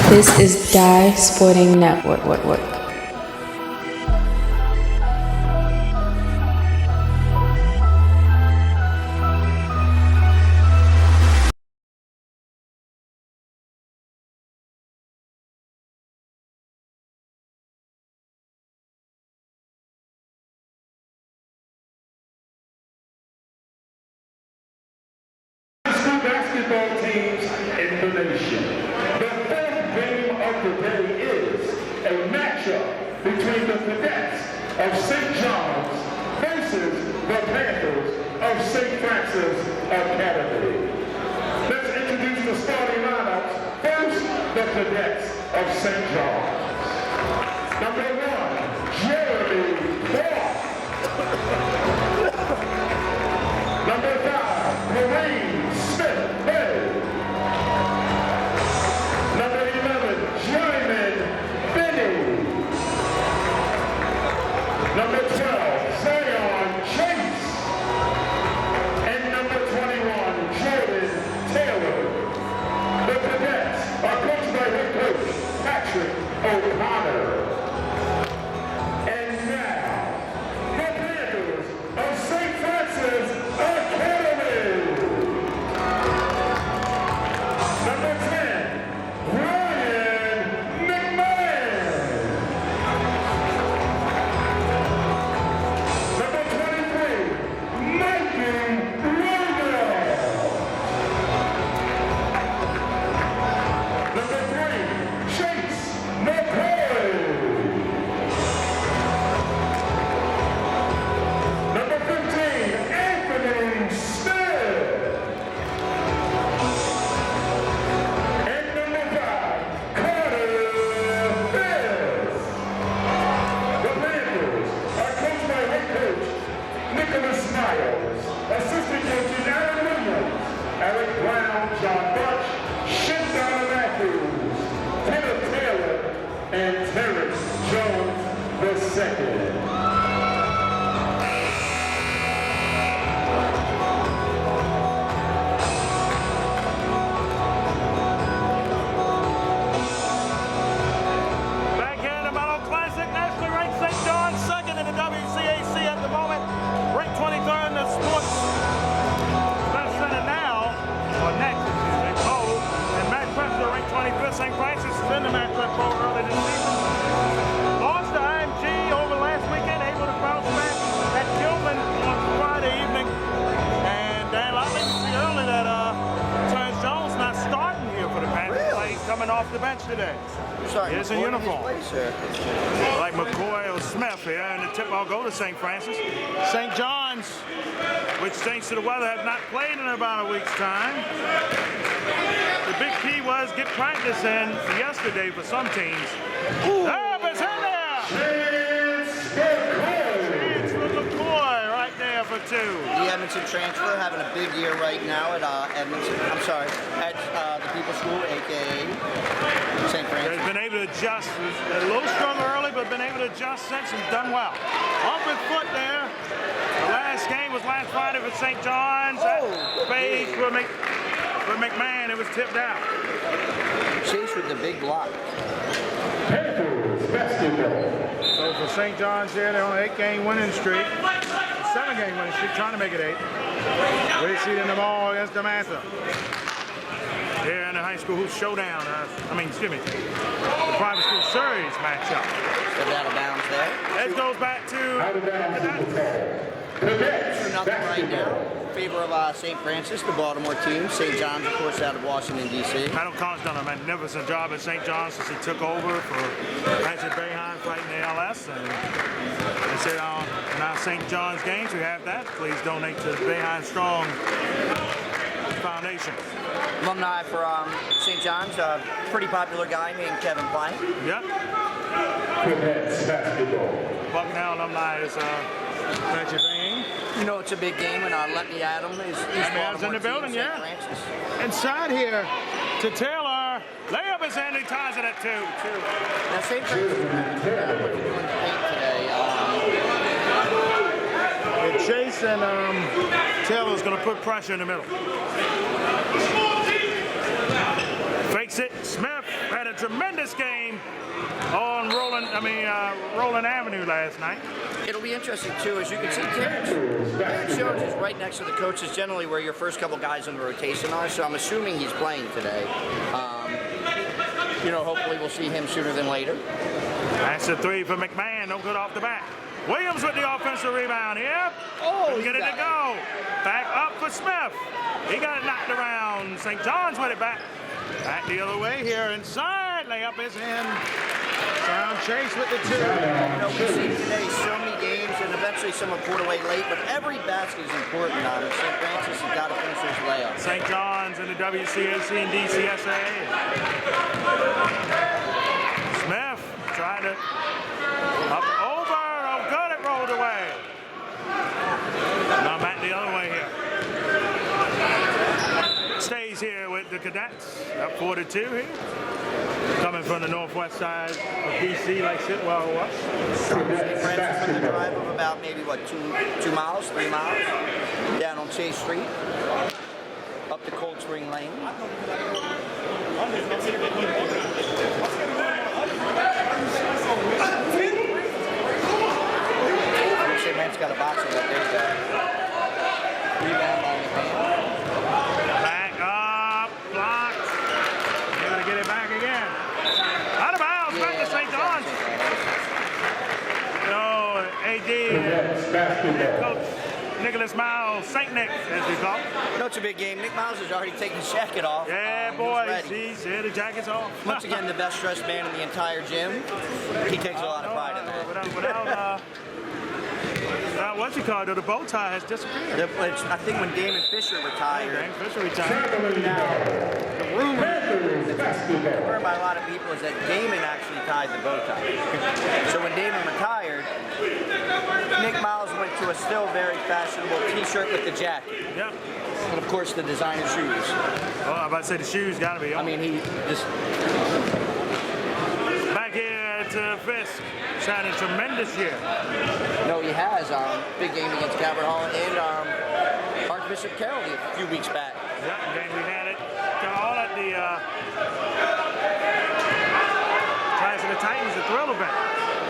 This is Die Sporting Network. Basketball teams in the nation. The fourth game of the day is a matchup between the Cadets of St. John's versus the Panthers of St. Francis Academy. Let's introduce the starting lineups. First, the Cadets of St. John's. Number 1, Jeremy Clark. Number 5, Kareem Smith-Bay. Number 11, Jeremy Finney. Number 12, Zion Chase. And number 21, Jordan Taylor. The Cadets are coached by head coach Patrick O'Connor. And now, the Panthers of St. Francis Academy. Number 10, Ryan McMahon. Number 23, Mikey Williams. Number 3, Chase McCoy. Number 15, Anthony Smith. And number 5, Carter Fisk. The Panthers are coached by head coach Nicholas Myers, assistant coaches Aaron Williams, Eric Brown, John Butch, Shindana Matthews, Kenneth Taylor, and Terrence Jones II. Back here in the Melo Classic, nationally ranked St. John's second in the WCAC at the moment. Ranked 23rd in the Sports Best Center now, or next, excuse me, Bowl. And Maxpreps are ranked 25th. St. Francis is in the Maxpreps Bowl early this season. Lost to IMG over last weekend, able to bounce back at Gilman on Friday evening. And Dan Lochte, you see early that Terrence Jones not starting here for the Panthers. Really? He's coming off the bench today. Sorry, He is in McCoy uniform. his place, sir. Like McCoy or Smith here, and the tip will go to St. Francis. St. John's, which thanks to the weather have not played in about a week's time. The big key was get practice in yesterday for some teams. Up is in there! It's with McCoy right there for 2. The Edmonton transfer having a big year right now at Edmonton. I'm sorry, at the People School, aka St. Francis. He's been able to adjust. A little struggle early, but been able to adjust since and done well. Off his foot there. The last game was last Friday for St. John's. That fade for McMahon. It was tipped out. Chase with the big block. Panthers basketball. So for St. John's here, they're on an 8-game winning streak. 7-game winning streak, trying to make it 8. We see them all against DeMatha. Here in the high school hoops showdown. The private school series matchup. Stepped out of bounds there. It goes back to Out of bounds is the call. Cadets 2-0 right now. basketball. In favor of St. Francis, the Baltimore team. St. John's, of course, out of Washington, D.C. Adam Collins done a magnificent job at St. John's since he took over for Pat Behan fighting the LS. And they said in our St. John's games, we have that. Please donate to the behanstrong Foundation. Alumni for St. John's, a pretty popular guy named Kevin Bryant. Yep. Cadets basketball. Bucknell Alumni is Pat Behan. You know it's a big game, and Lochte Adam is Adam's in the building, St. yeah. Francis. Inside here to Taylor. Layup is in. He ties it at 2. Now St. Francis is doing paint today. And Chase and Taylor's going to put pressure in the middle. Fakes it. Smith had a tremendous tremendous game on Roland Avenue last night. It'll be interesting too, as you can see, Terrence Jones is right next to the coaches, generally where your first couple guys in the rotation are, so I'm assuming he's playing today. You know, hopefully we'll see him sooner than later. That's a three for McMahon, no good off the bat. Williams with the offensive rebound here. Oh, get it to go. Back up for Smith. He got it knocked around. St. John's with it back. Back the other way here inside. Layup is in. Brown Chase with the two. You know, we've seen today so many games, and eventually some are poured away late, but every basket is important on it. St. Francis has got to finish those layups. St. John's in the WCAC and DCSA. Smith trying to up over. Oh, good, it rolled away. Now back the other way here. Stays here with the Cadets. Up 4-2 here. Coming from the northwest side of DC like Sitwell was. St. Francis with the drive of about maybe, what, 2 miles, 3 miles? Down on Chase Street. Up to Cold Spring Lane. St. Man's got a box of it. There you go. Rebound by McMahon. Back up, blocked. Able to get it back again. Out of bounds, back to St. John's. No, AD, head coach Nicholas Miles, St. Nick, as we call him. No, it's a big game. Nick Miles has already taken his jacket off. Yeah, boys, he's here, the jacket's off. Once again, the best dressed man in the entire gym. He takes a lot of pride in that. What's he called? The bow tie has disappeared. I think when Damon Fisher retired. Damon Fisher retired. Now, the rumor that's heard by a lot of people is that Damon actually tied the bow tie. So when Damon retired, Nick Miles went to a still very fashionable T-shirt with the jacket. Yep. And of course the designer shoes. Oh, I'm about to say the shoes got to be on. I mean, he just. Back here to Fisk. Had a tremendous year. No, he has. Big game against Calvert Hall and Archbishop Carroll a few weeks back. Yep, game we had it. All at the Clash of the Titans, the Thrill event.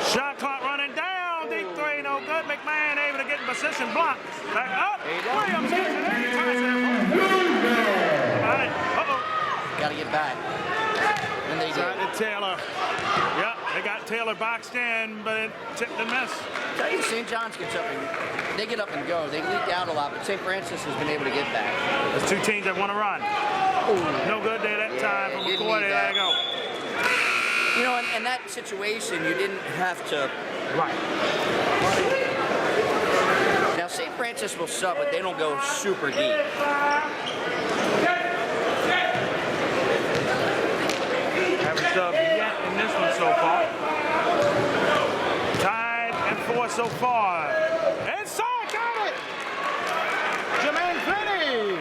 Shot clock running down. Deep three, no good. McMahon able to get in position, blocked. Back up. Williams gets it in. Uh-oh. Got to get back. And they did. Taylor. Yep, they got Taylor boxed in, but it tipped and missed. Tell you, St. John's gets up and they get up and go. They leak out a lot, but St. Francis has been able to get back. There's two teams that want to run. Ooh. No good there that time from McCoy. There you go. You know, in that situation, you didn't have to. Right. Now, St. Francis will sub, but they don't go super deep. Haven't subbed yet in this one so far. Tied and 4 so far. Inside, got it! Jermaine Finney!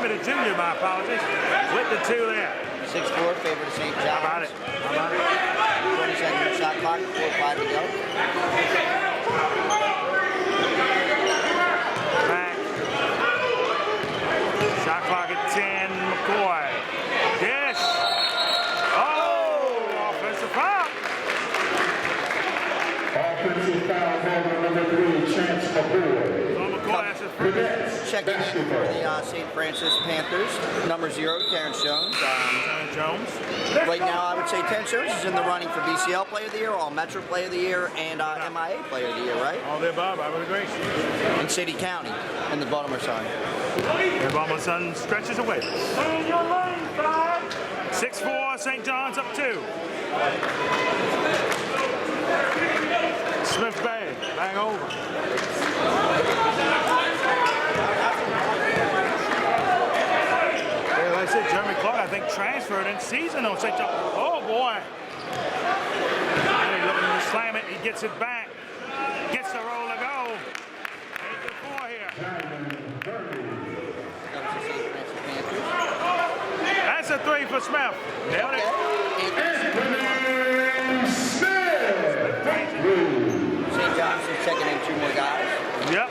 The junior, my apologies. With the 2 there. 6-4, favor to St. John's. How about it? 20 seconds shot clock, 4-5 to go. Back. Shot clock at 10, McCoy. Dish. Oh, offensive foul. Offensive foul, number 3, Chance McCoy. Checking in for the St. Francis Panthers, number 0, Terrence Jones. Right now, I would say Terrence Jones is in the running for BCL Player of the Year, All-Metro Player of the Year, and MIA Player of the Year, right? All the above, I would agree. In City County, in the Baltimore Sun. The Baltimore Sun stretches away. 6-4, St. John's up 2. Smith Bay, bang over. Like I said, Jeremy Clark, I think, transferred in season on St. John. Oh, boy. And he's looking to slam it. He gets it back. Gets the roll to go. 8-4 here. That's a 3 for Smith. Nailed it. St. John's is checking in 2 more guys. Yep.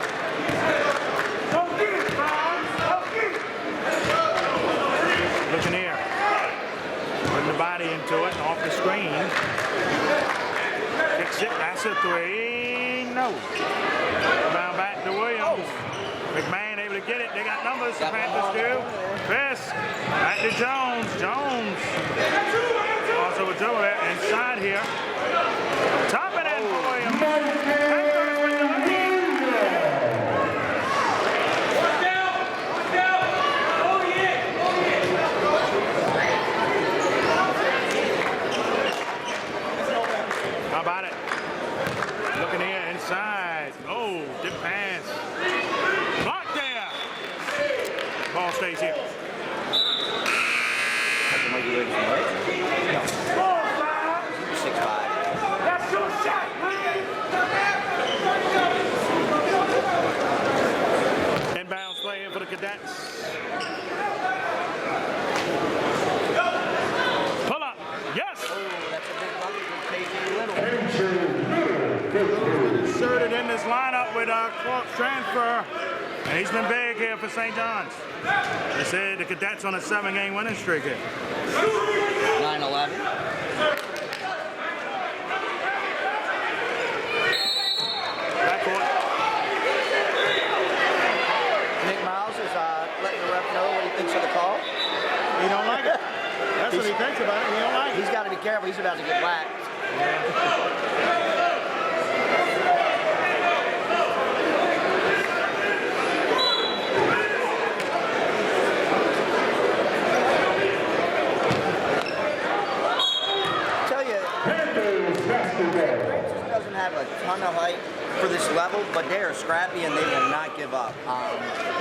Looking That's a three. No. Now back to Williams. McMahon able to get it. They got numbers. The Panthers do. Fisk. Back to Jones. Jones. Also a dribble there inside here. Top it in for Williams. Panthers with the lead. How about it? Looking here inside. Oh, dip pass. Blocked there. Ball stays here. Might be ready for it. No. 6'5". That's your shot, inbounds play in for the Cadets. Pull up. Yes. Oh, that's a big bucket for Casey Little. Inserted in this lineup with Clark's transfer. And he's been big here for St. John's. They said the Cadets on a 7-game winning streak here. 9-11. Backcourt. Nick Miles is letting the ref know what he thinks of the call. He don't like it. That's what he thinks about it. He don't like it. He's got to be careful. He's about to get whacked. Doesn't have a ton of height for this level, but they are scrappy and they will not give up,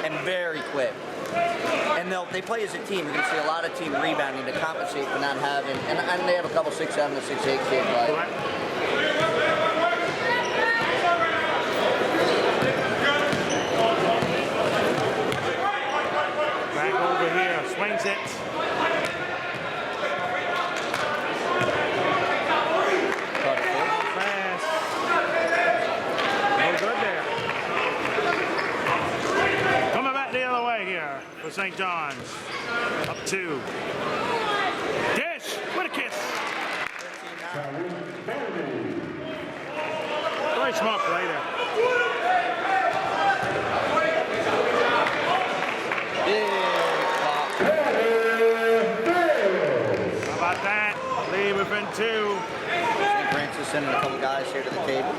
and very quick. And they play as a team. You're going to see a lot of team rebounding to compensate for not having, and they have a couple 6'7" to 6'8" kids. Like. Back over here, swings it. For St. John's, up 2. Dish with a kiss. Very smart play there. How about that? Lead within 2. St. Francis sending a couple guys here to the table.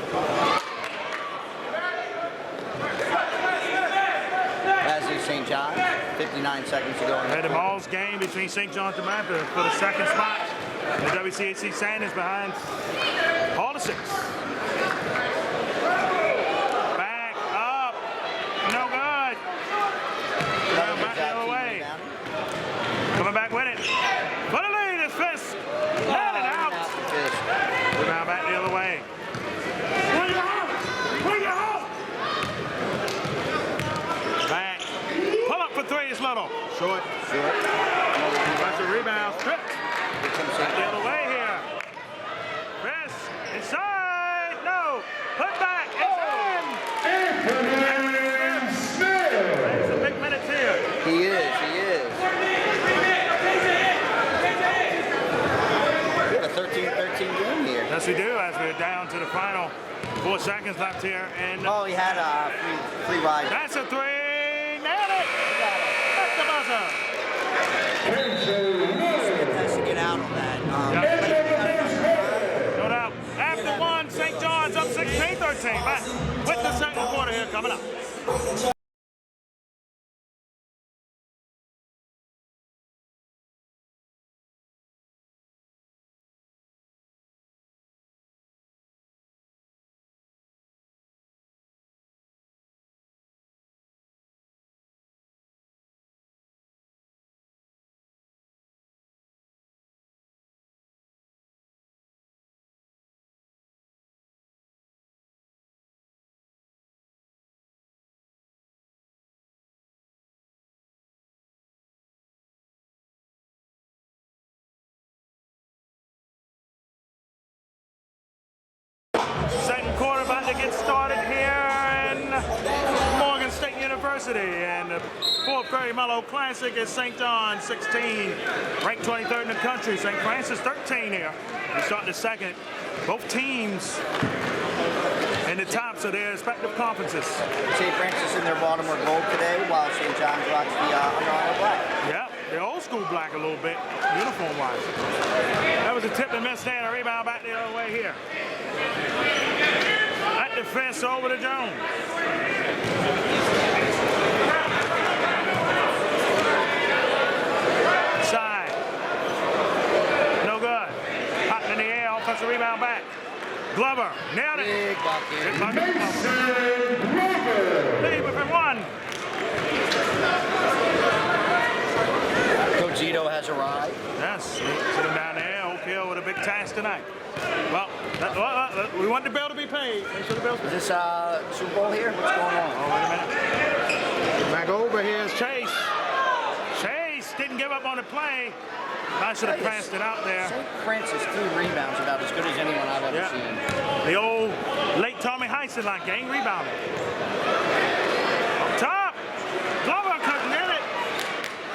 As is St. John's. 59 seconds to go. Had the Mall's game between St. John's and Memphis for the second spot. The WCAC Sanders behind Hall to 6. Back up. No good. Back the other way. Coming back with it. For the lead is Fisk. Let it out. Rebound back the other way. Bring it home. Bring it home. Back. Pull up for 3 is Little. Short. Bunch of rebounds. Tripped. Back the other way here. Fisk. Inside. No. Put back. It's in. He's a big minute here. He is. We have a 13-13 game here. Yes, we do, as we're down to the final 4 seconds left here. And oh, he had a free ride. That's a 3. Nailed it. That's the buzzer. Has to get out on that. No doubt. After 1, St. John's up 16-13. Back with the second quarter here coming up. Second quarter about to get started here in Morgan State University, and the 4th Perry Melo Classic is St. John's 16, ranked 23rd in the country. St. Francis 13 here. We start the second. Both teams in the tops of their respective conferences. St. Francis in their Baltimore gold today, while St. John's rocks the Under Armour black. Yeah, they're old school black a little bit, uniform-wise. That was a tip and miss there, and a rebound back the other way here. That defense over to Jones. Side. No good. Hot in the air, offensive rebound back. Glover, nailed it. Big bucket. Big bucket. Lead within one. Coach Zito has arrived. Yes, sitting down there, Oak Hill with a big task tonight. Well, we want the bill to be paid. Make sure the bill's paid. Is this Super Bowl here? What's going on? Oh, wait a minute. Back over here is Chase. Chase didn't give up on the play. I should have passed it out there. St. Francis 3 rebounds about as good as anyone I've ever seen. The old late Tommy Heisen like gang rebounding. Up top. Glover couldn't hit it.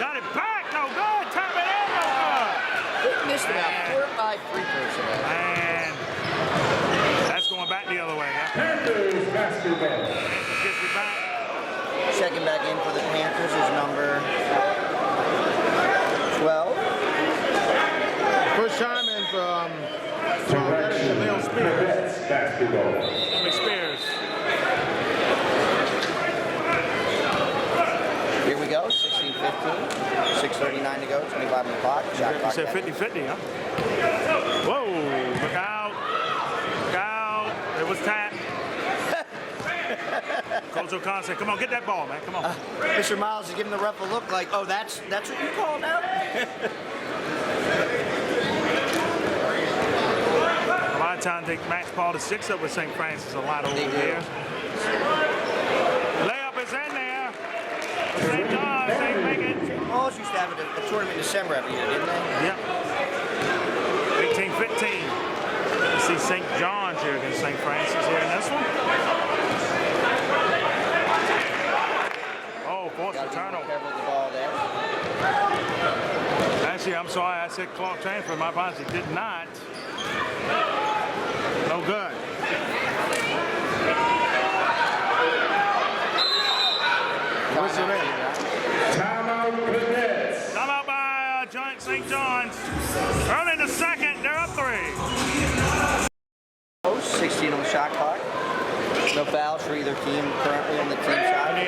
Got it back. No good. Tap it in. No good. They missed about 4 or 5 free throws today. Man. That's going back the other way. Yeah? Panthers basketball. Gets me back. Checking back in for the Panthers is number 12. First time in from Shamil Spears. Basketball. Shamil Spears. Here we go, 16-15. 6:39 to go, 25 on the clock. Shot You clock. said 50-50, huh? Whoa, look out. Look out. It was tapped. Coach O'Connor said, come on, get that ball, man. Come on. Mr. Miles is giving the ref a look like, oh, that's what you called out? A lot of times they match Paul to 6 up with St. Francis a lot over They do. there. Layup is in there. St. John's, they make it. Paul's used to have a tournament in December every year, didn't they? Yep. 18-15. You see St. John's here against St. Francis here in this one. Oh, forced Got the to be turnover. careful with the ball there. Actually, I'm sorry, I said clock transfer. My apologies, did not. No good. Whistle in. Timeout Cadets. Time out by Giant St. John's. Early in the second, they're up 3. 16 on the shot clock. No fouls for either team currently on the team side.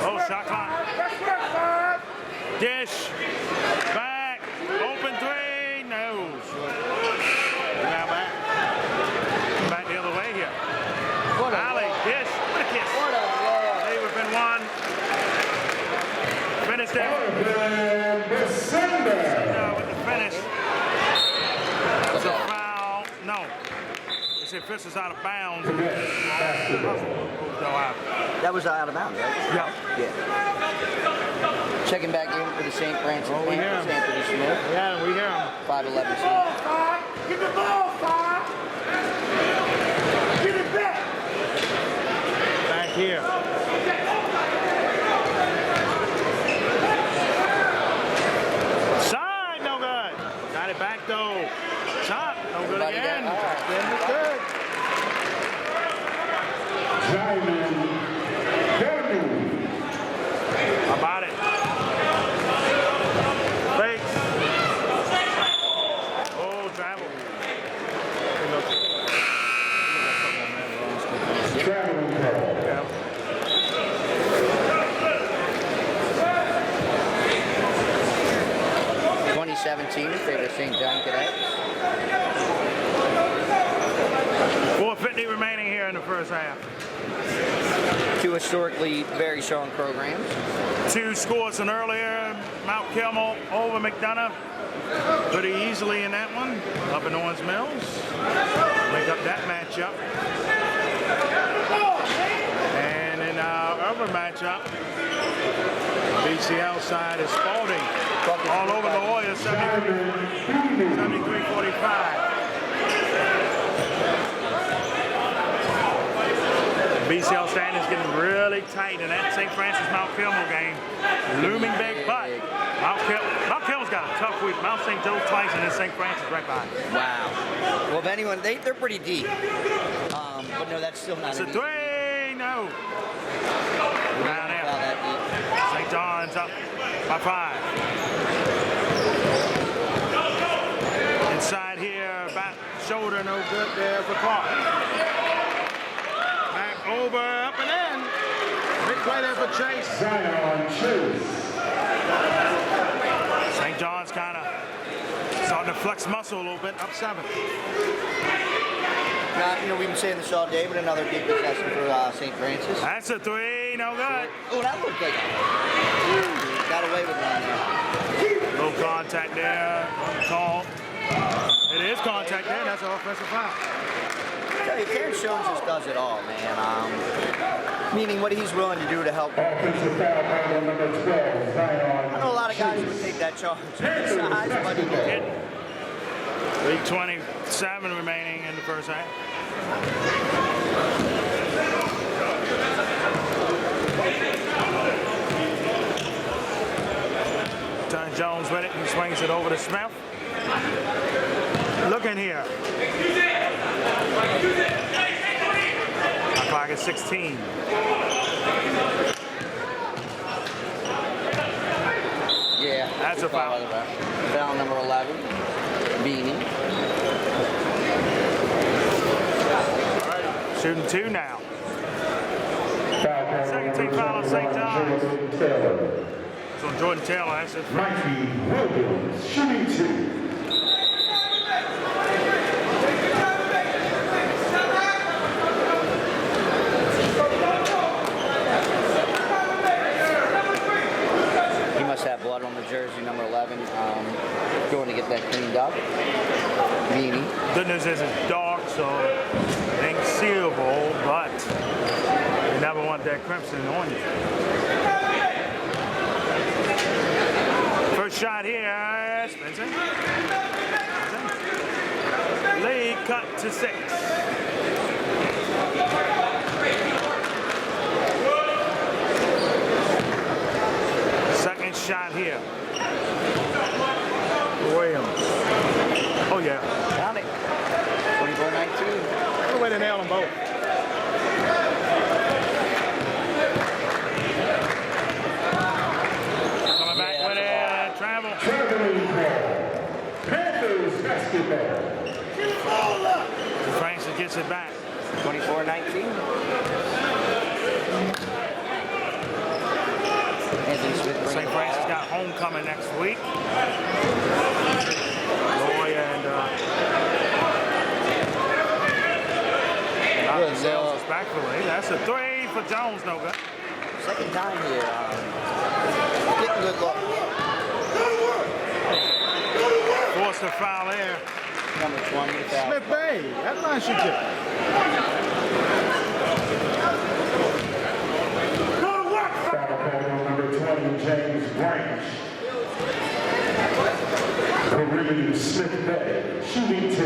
Oh, shot clock. Dish. Back. Open 3. No. Now back. Back the other way here. Alley. Dish. What a kiss. What a love. They within 1. Finish there. December. No, with the finish. It's a foul. No. They said Fisher's out of bounds. That was out of bounds, right? Yeah. Yeah. Checking back in for the St. Francis Oh, we hear him. Panthers, Anthony Smith, Yeah, we hear him. 5'11". Get the ball, Five. Get it back. Back here. Side, no good. Got it back though. Shot, no good Everybody again. down. All right. Then it's good. How about it? Fakes. Oh, travel. Traveling call. Yeah. 2017 in favor of St. John Cadets. 4:50 remaining here in the first half. 2 historically very strong programs. 2 scores an earlier. Mount Carmel over McDonough pretty easily in that one. Up in Owens Mills. Make up that matchup. And in our other matchup, BCL side is Spalding. All over La Jolla, 73-45. BCL standings getting really tight in that St. Francis Mount Carmel game. Looming big, but Mount Carmel Joe's got a tough week. Mount St. Joe's twice, and then St. Francis right behind. Wow. Well, if anyone, they're pretty deep. But no, that's still not It's a an easy- three. No. We don't Down call that deep. St. John's up by 5. Inside here, back shoulder, no good there for Clark. Back over, up and in. Big play there for Chase. Zion Chase. St. John's kind of starting to flex muscle a little bit, up 7. Now, you know, we've been saying this all day, but another big possession for St. Francis. That's a 3, no good. Oh, that looked like got away with one there. No contact there, call. It is contact there, that's an offensive foul. Tell you, Terrence Jones just does it all, man. Meaning what he's willing to do to help. Offensive foul by number 12, Zion. I know a lot of guys would take that charge. Size, but he did. 3:27 remaining in the first half. Turn Jones with it. He swings it over to Smith. Look in here. Clock is 16. Yeah. That's a foul. Foul number 11. Beanie. Shooting 2 now. Foul call Second team number foul on St. 21, John's. Jordan Taylor. So Jordan Taylor, that's it. Mikey Williams, shooting 2. He must have blood on the jersey, number 11. Going to get that cleaned up. Beanie. Good news is it's dark, so it ain't seeable, but you never want that crimson on you. First shot here, Spencer. Lead cut to 6. Second shot here. Williams. Oh yeah. Got it. 24-19. What a way to nail them both. Coming back with it, travel. Traveling ball. Panthers basketball. Francis gets it back. 24-19. Anthony Smith. St. Francis got homecoming next week. Roy and Dr. Sales respectfully. That's a 3 for Jones, no good. Second time here. Getting good look. Forced a foul there. Number 20. Foul. Smith Bay, that line should get. Foul call number 20, James Branch. Perimeter Smith Bay, shooting 2.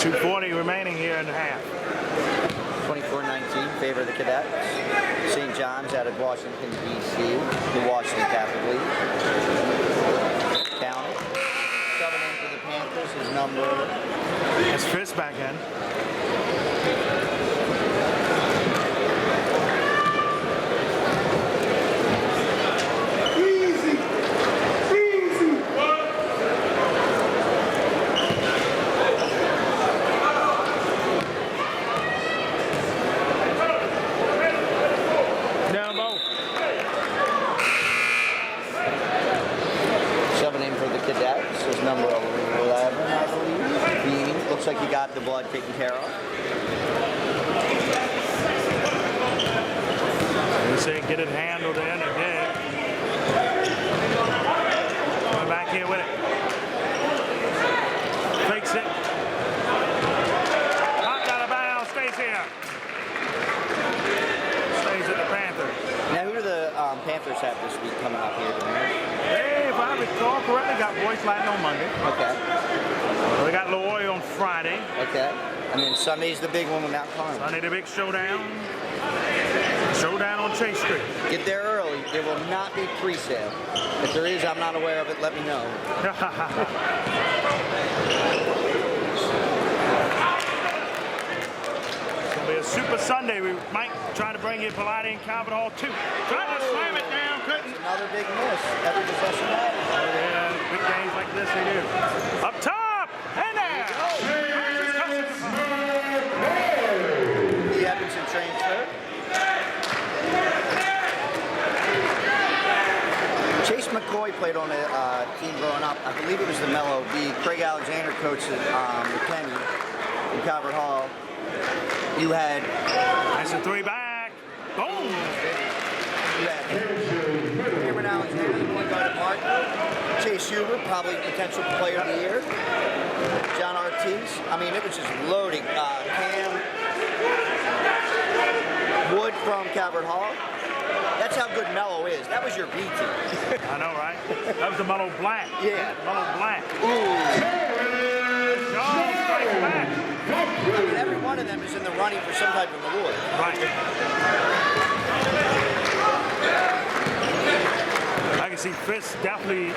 2:40 remaining here in the half. 24-19, favor of the Cadets. St. John's out of Washington, D.C. The Washington Catholic League. Count it. Subbing in for the Panthers is number... It's Fitz back in. Cadets is number 11, I believe. Beanie. Looks like he got the blood taken care of. They say get it handled in, it did. Coming back here with it. Fakes it. Popped out of bounds, stays here. Stays at the Panthers. Now, who do the Panthers have this week coming up here? Hey, if I recall correctly, got Boyce Latin on Monday. Okay. They got Loy on Friday. Okay. And then Sunday's the big one with Mount Carmel. Sunday the big showdown. Showdown on Chase Street. Get there early. there will not be pre-sale. If there is, I'm not aware of it. Let me know. It's gonna be a super Sunday. We might try to bring you Pilates and Calvert Hall too. Tried to slam it down, couldn't. Another big miss. Every possession matters. Yeah, big games like this they do. Up top, and there. The Edmondson transfer. Chase McCoy played on a team growing up. I believe it was the Melo. Craig Alexander coached at McKinney in Calvert Hall. You had... Nice and three back. Boom. You had Cameron Alexander, the point guard at Mark. Chase Huber, probably potential player of the year. John Ortiz. I mean, it was just loading. Cam Wood from Calvert Hall. That's how good Melo is. That was your B team. I know, right? That was the Melo Black. Yeah. Melo Black. Ooh. Jones strikes back. I mean, every one of them is in the running for some type of award. Right. I can see Fitz definitely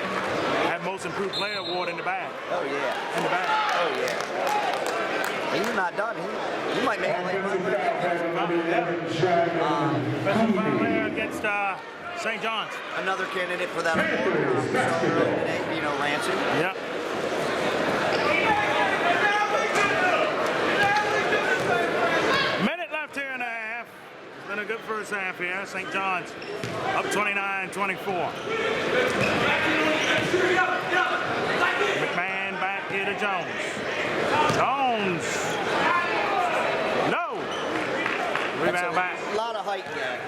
had most improved player award in the bag. Oh, yeah. In the bag. Oh, yeah. He's not done. He might make a late run. Special foul there against St. John's. Another candidate for that award. Today, Ransom. Yep. Minute left here in the half. It's been a good first half here. St. John's up 29-24. McMahon back here to Jones. Jones. No. Rebound back. A lot of height there.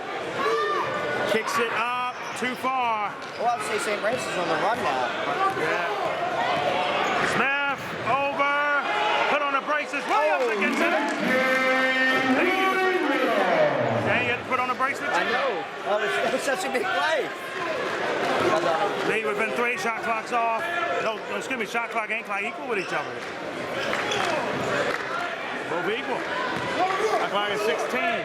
Kicks it up too far. Well, I'd say St. Francis is on the run now. Yeah. Smith over. Put on the braces. Williams against it. Dang it. Put on the bracelet. I know. That was such a big play. Lead within 3. Shot clock's off. No, excuse me. Shot clock and clock equal with each other. Both equal. Shot clock is 16.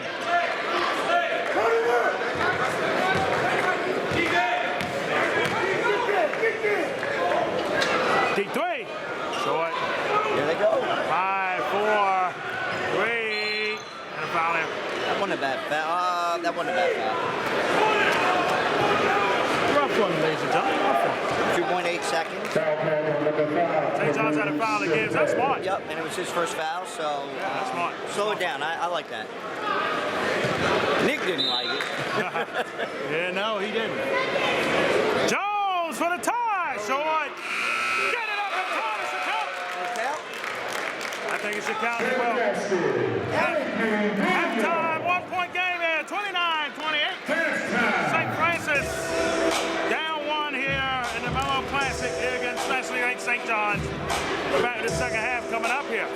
D3. Short. Here they go. 5, 4, 3. And a foul there. That wasn't a bad foul. That wasn't a bad foul. Rough one, ladies and gentlemen. Rough one. 2.8 seconds. St. John's had a foul that gives. That's smart. Yep, and it was his first foul, so That's smart. slow it down. I like that. Nick didn't like it. Yeah, no, he didn't. Jones for the tie. Short. Get it up and count. It should count. Count? I think it should count as well. Halftime, 1-point game here. 29-28. St. Francis down 1 here in the Melo Classic here against Specially Ranked St. John's. We're back to the second half coming up here.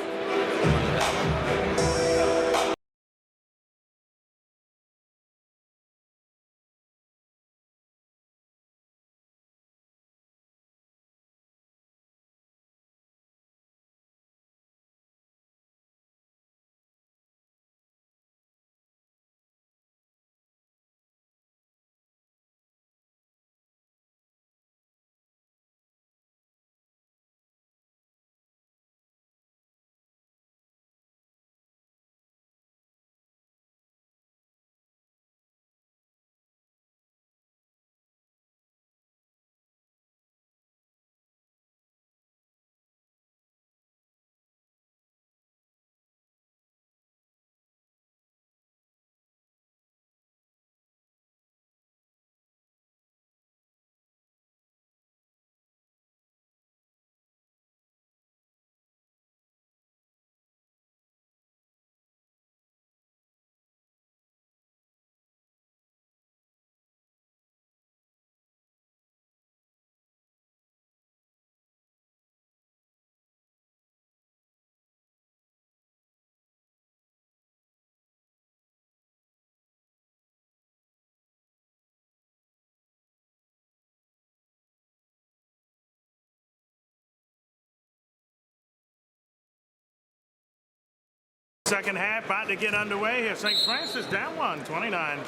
Second half about to get underway here. St. Francis down 1, 29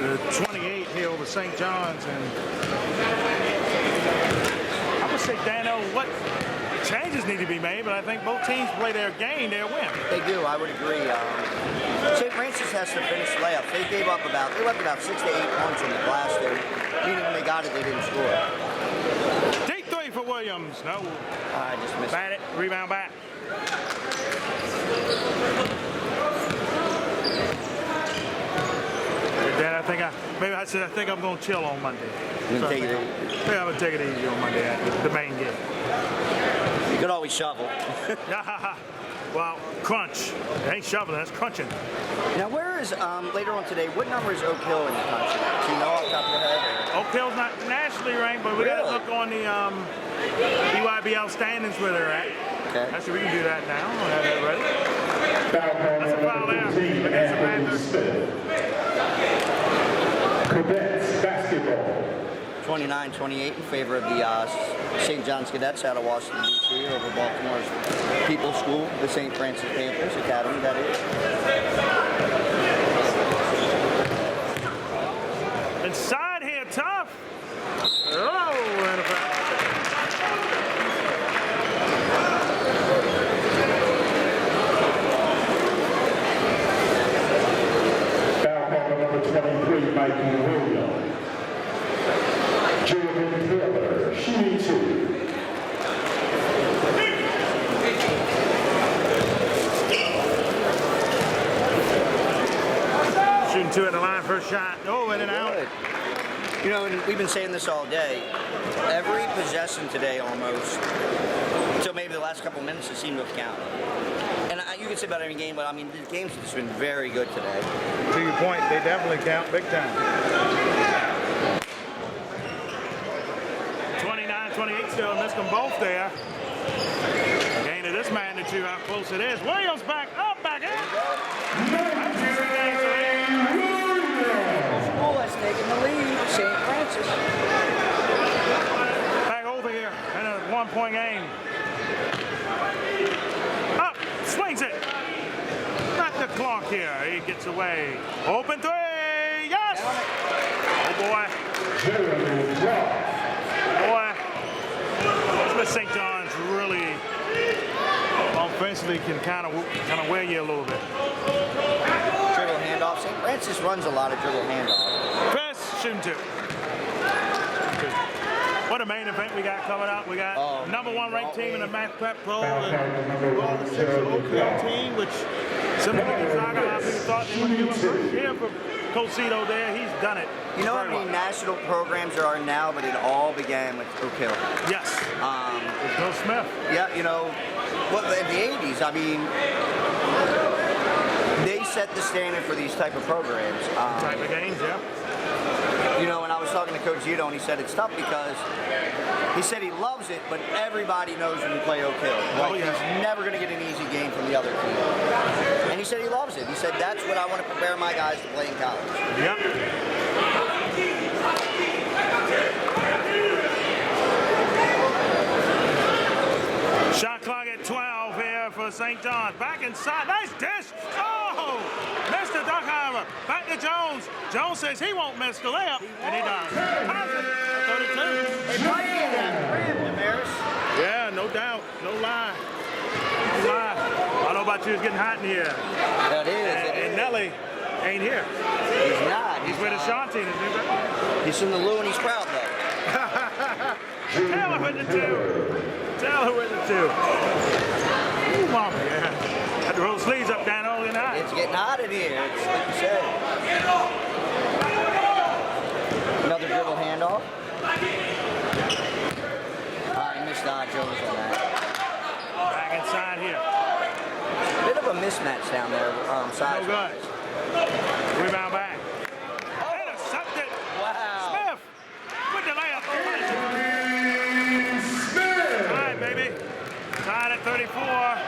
the 28 here over St. John's, and I would say, Dano, what changes need to be made, but I think both teams play their game, they'll win. They do, I would agree. St. Francis has to finish layups. They left about 6 to 8 points on the glass there, meaning when they got it, they didn't score. Deep three for Williams. No. I just missed Bat it. Rebound back. Then I think I'm going to chill on Monday. You can take it easy. Maybe I'm going to take it easy on Monday at the main game. You could always shovel. Well, crunch. It ain't shoveling, that's crunching. Now, where is, later on today, what number is Oak Hill in the country? Do you know off the top of your head? Or? Oak Hill's not nationally ranked, but we got to look on the EYBL standings where they're at. Okay. Actually, we can do that now. We'll have that ready. That's a foul there. Against the Cadets basketball. 29-28 in favor of the St. John's Cadets out of Washington, D.C. over Baltimore's People's School, the St. Francis Panthers Academy, that is. Inside here, tough. Oh, and a foul. Foul call number 23, Michael Williams. Jordan Taylor, shooting 2. Shooting 2 at the line, first shot. Oh, in and out. You know, and we've been saying this all day. Every possession today, almost, until maybe the last couple minutes, it seemed to have counted. And you can say about every game, but I mean, the games have just been very good today. To your point, they definitely count big time. 29-28 still, missed them both there. Gain of this magnitude, how close it is. Williams back up, back in. School has taken the lead, St. Francis. Back over here in a 1-point game. Up, swings it. Not the clock here. He gets away. Open three. Yes. Oh boy. Boy. But St. John's really offensively can kind of wear you a little bit. Dribble handoff. St. Francis runs a lot of dribble handoff. Chris, shooting 2. What a main event we got coming up. We got #1 ranked team in the Maxpreps Pro, the Golden Six Oak Hill team, which similar to Gonzaga, a lot of people thought they would do it first year for Crusader there. He's done it. You know how many national programs there are now, but it all began with Oak Hill. Yes. With Bill Smith. Yeah, you know, well, in the 80s, I mean, they set the standard for these type of programs. Type of games, yeah. You know, and I was talking to Coach Zito, and he said it's tough because he said he loves it, but everybody knows when you play Oak Hill. Like, he's never going to get an easy game from the other team. And he said he loves it. He said, that's what I want to prepare my guys to play in college. Yep. Shot clock at 12 here for St. John's. Back inside. Nice dish. Oh! Mr. Duckheimer. Back to Jones. Jones says he won't miss the layup. And he does. 32. Hey, Pat Behan, Yeah, no doubt. No lie. No lie. I don't know about you. It's getting hot in here. That is. And Nelly ain't here. He's not. He's with Ashanti. He's in the Lou and he's proud, though. Taylor with the 2. Taylor with the 2. Ooh, mama, yeah. Had to roll sleeves up down early night. It's getting hot in here. It's like you said. Another dribble handoff. He missed Jones on that. Back inside here. Bit of a mismatch down there, size. No good. Rebound back. Intercepted. Wow. Smith with the layup. Tied, baby. Tied at 34.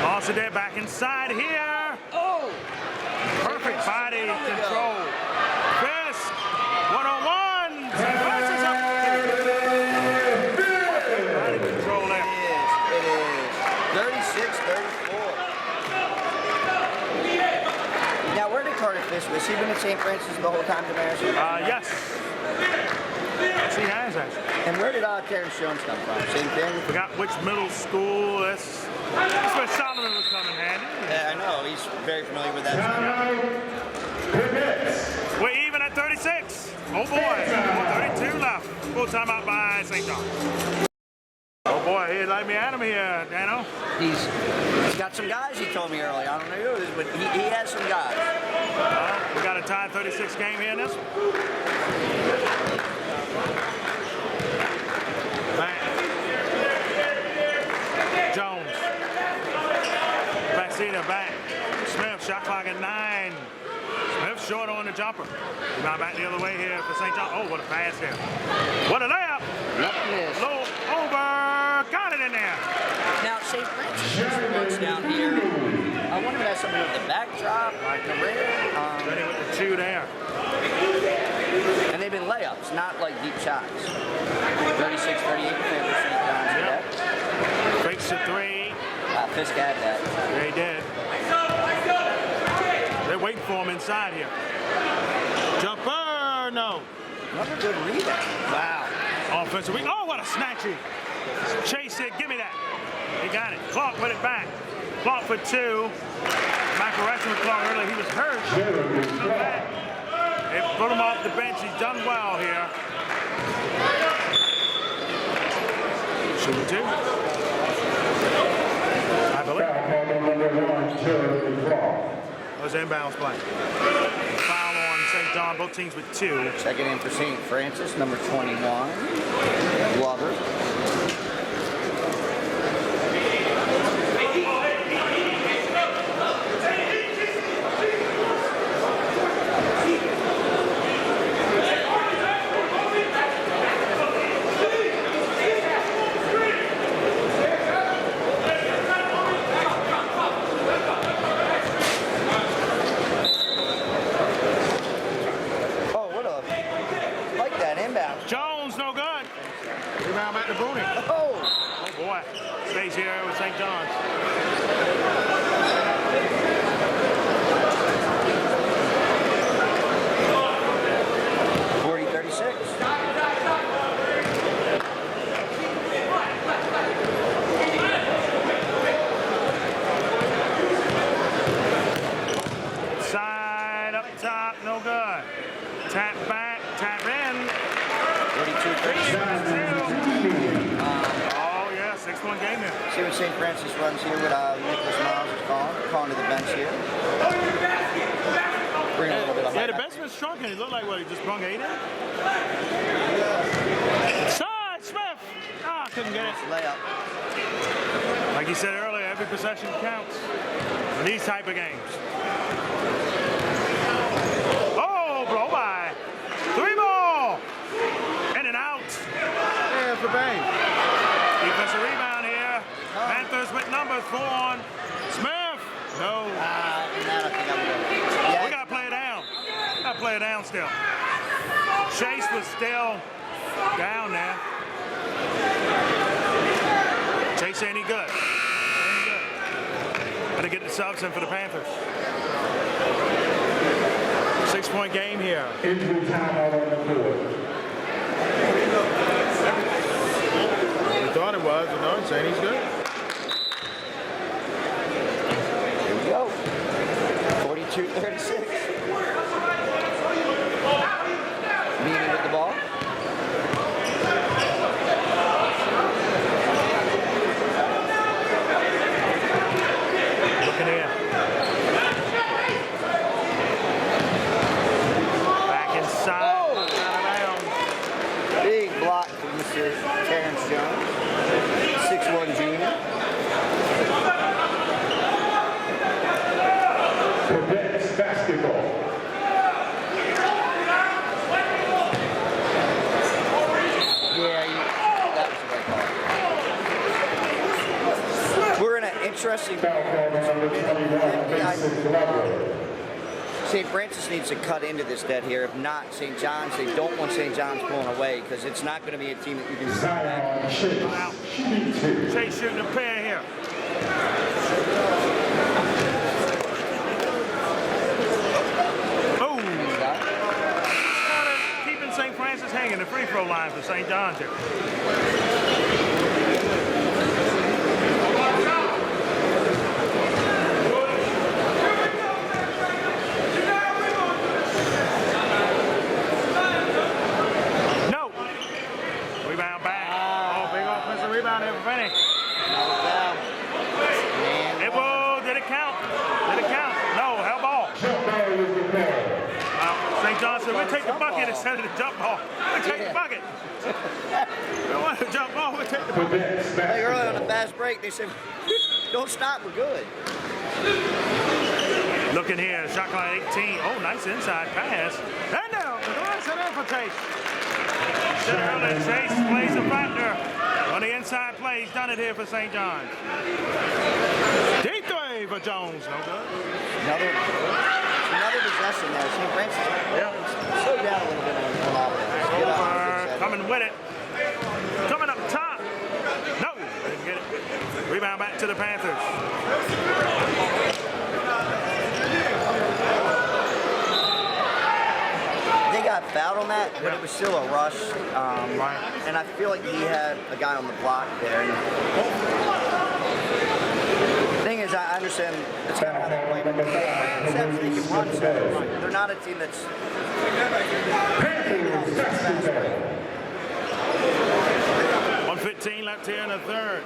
Also there, back inside here. Oh! Perfect body control. Fisk. 101. Versus up. Body control there. It is. 36-34. Now, where did Carter Fisk this. Has he been at St. Francis the whole time, Damaris? Yes. Yes, he has, actually. And where did Terrence Jones come from? Same thing? Forgot which middle school. That's where Solomon was coming handy. Yeah, I know. He's very familiar with that. We're even at 36. Oh boy, 32 left. Full timeout by St. John. Oh boy, he'd like me at him here, Dano. He's got some guys, he told me earlier. I don't know who it is, but he has some guys. We got a tied 36 game here in this one. Back. Jones. Backsida back. Smith, shot clock at 9. Smith short on the jumper. Now back the other way here for St. John. Oh, what a pass here. What a layup. Low over. Got it in there. Now, St. Francis down here. I wonder if that's something with the backdrop, like the rear. Ready with the 2 there. And they've been layups, not like deep shots. 36, 38 in favor of St. John's. Yep. Fakes a 3. Fisk had that. They did. They're waiting for him inside here. Jumper, no. Another good rebound. Wow. Offensive week. Oh, what a snatchy. Chase it, give me that. He got it. Clark put it back. Clark for 2. Michael Rexon with Clark earlier. He was hurt. They put him off the bench. He's done well here. Shooting 2. I believe. Was inbounds play. Foul on St. John, both teams with 2. Second in for St. Francis, number 21. Glover. Jones, no good. Rebound back to Booney. Oh boy. Stays here with St. John's. Side up top, no good. Tap back, tap in. 32-32. Oh yeah, 6-1 game here. See what St. Francis runs here with Nicholas Miles is calling to the bench here. Bring a little bit of the bench was shrunk and he looked like what, he just brung 8 in? Side, Smith! Ah, couldn't get it. Layup. Like you said earlier, every possession counts in these type of games. Oh, blow by. 3 ball! In and out. Yeah, for Bain. Defensive rebound here. Panthers with numbers 4 on Smith. No. We got to play it down. Got to play it down still. Chase was still down there. Chase ain't any good. Got to get the subs in for the Panthers. 6-point game here. Injury timeout on the board. We thought it was, but no, it's saying he's good. Here we go. 42-36. Behan with the ball. Looking in. Back inside. Oh. Big block for Mr. Terrence Jones. 6'1" junior. Cadets basketball. That was the right call. We're in an interesting. St. Francis needs to cut into this dead here. If not, St. John's, they don't want St. John's pulling away because it's not going to be a team that you can back. Chase shooting a pair here. free-throw line for St. John's here. No. Rebound back. Oh, big offensive rebound here for Finney. Did it count? Did it count? No, hell ball. St. John said, we'll take the bucket instead of the jump ball. We'll take the bucket. We don't want the jump ball, we'll take the bucket. Like earlier on the fast break, they said, don't stop, we're good. Looking here, shot clock 18. Oh, nice inside pass. And now, the glass and infiltration. Chase plays a factor. On the inside play, he's done it here for St. John's. Deep three for Jones, no good. Another possession there. St. Francis slowed down a little bit on offense. Coming with it. Coming up top. No, didn't get it. Rebound back to the Panthers. They got fouled on that, but it was still a rush. And I feel like he had a guy on the block there. The thing is, I understand it's kind of how they play, but they can run, so they're not a team that's... 1:15 left here in the third.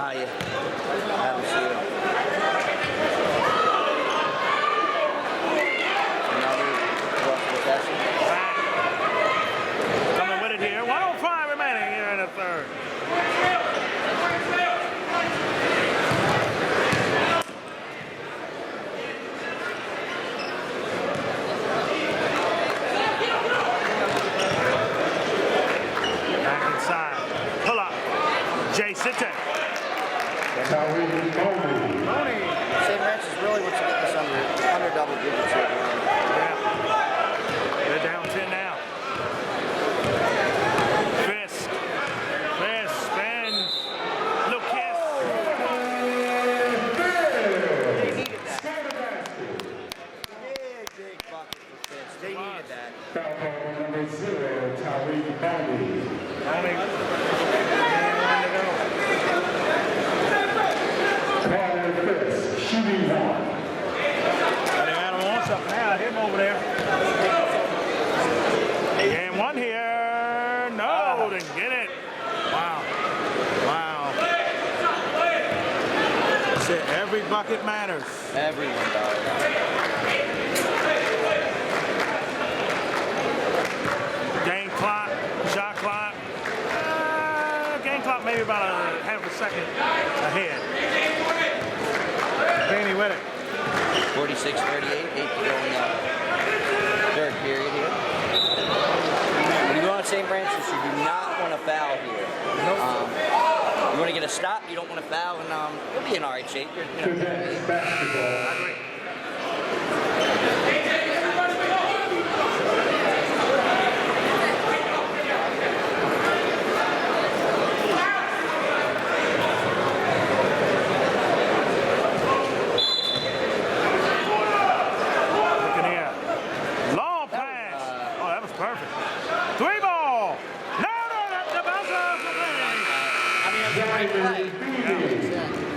Yeah. I don't see it. Coming with it here. 1:05 remaining here in the third. Back inside. Pull up. Jay Sitte. St. Francis really wants to get this under double digits here. They're down 10 now. Fisk spins. Little kiss. They needed that. Big bucket for Fisk. They needed that. Number 0, Tariq Boney. Carter Fisk, shooting 1. Adam wants something now. Hit him over there. And one here. No, didn't get it. Wow. That's it. Every bucket matters. Everyone does. Game clock, shot clock. Game clock maybe about a half a second ahead. Danny with it. 46-38, 8 to go in the third period here. When you go on St. Francis, you do not want to foul here. You want to get a stop, you don't want to foul, and you'll be in all right shape. Basketball.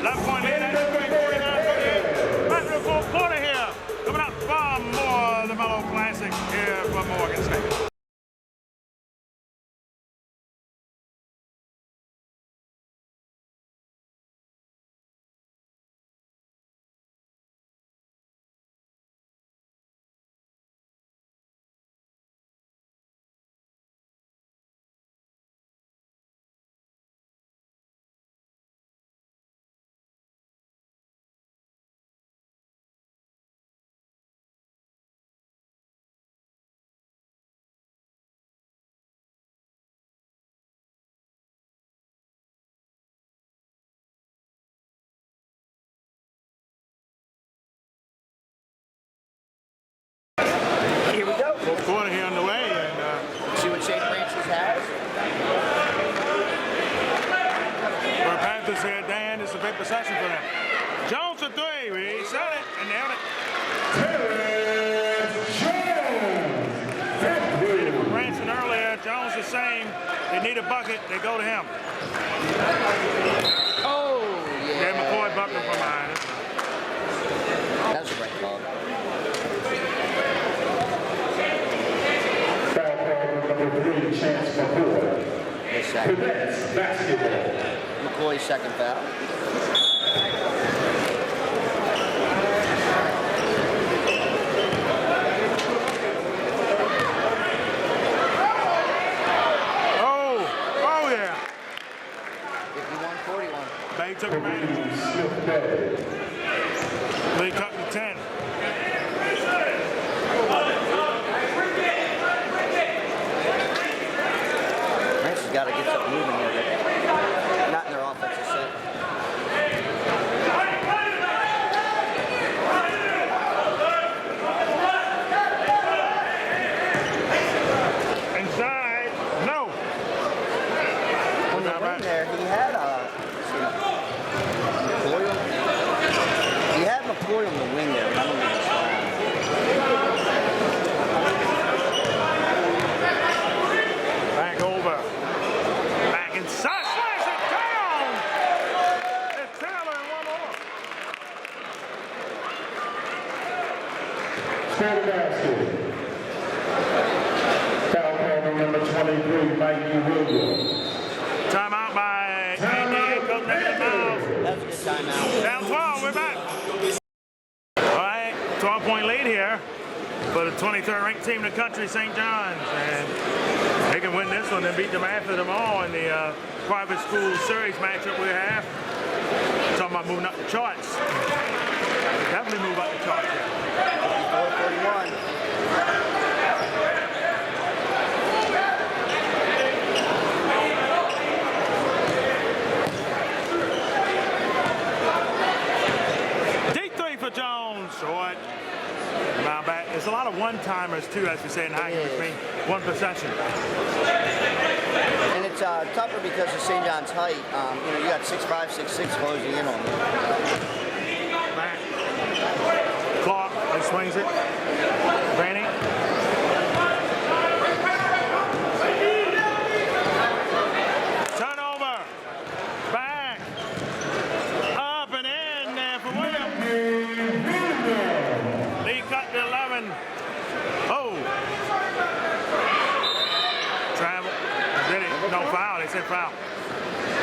Left point lead, that's 49-38. Back to the fourth quarter here. Coming up far more of the Melo Classic here from Morgan State. Here we go. Fourth quarter here on the way, and see what St. Francis has. for Panthers here, Dan, it's a big possession for them. Jones a three, he shot it and nailed it. the same. They need a bucket, they go to him. Oh, yeah. Yeah, McCoy bucket from behind. That was a great call. Foul call number 3, Chance McCoy. His second. Cadets basketball. McCoy's second foul. Oh yeah. 51-41. They took advantage. They cut to 10. Francis got to get something moving here. Not in their offensive set. Inside. No. On the wing there, he had McCoy. He had McCoy on the wing there, but I don't think it's Back over. Back inside. Slash it down. It's Taylor and one more. Score the basket. Foul call number 23, Mikey Williams. Timeout by Andy. Coach negative miles. That's a good timeout. Down 12. We're back. All right. 12-point lead here for the 23rd ranked team in the country, St. John's. And they can win this one and beat them after them all in the private school series matchup we have. Talking about moving up the charts. Definitely move up the charts here. 54-41. Deep three for Jones. Short. Now back. There's a lot of one-timers too, as we say in hockey, between one possession. And it's tougher because of St. John's height. You got 6'5", 6'6" closing in on them. Back. Clark, he swings it. Granny. Turnover. Back. Up and in there for Williams. Lee cut to 11. Oh. Travel. Did it? No foul. They said foul.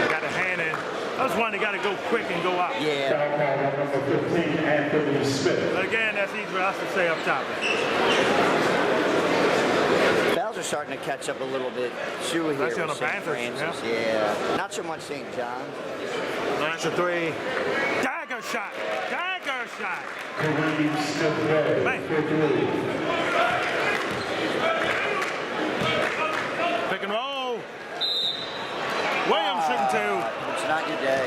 Got a hand in. That's one that got to go quick and go up. Yeah. Foul call number 15, Anthony Smith. But again, that's easy for us to say up top. Fouls are starting to catch up a little bit too here. Especially on with the St. Panthers, Francis. Yeah. Not so much St. John's. That's a three. Dagger shot. Dagger shot. Kareem Smith Bang. for 3. Pick and roll. Williams shooting two. It's not your day.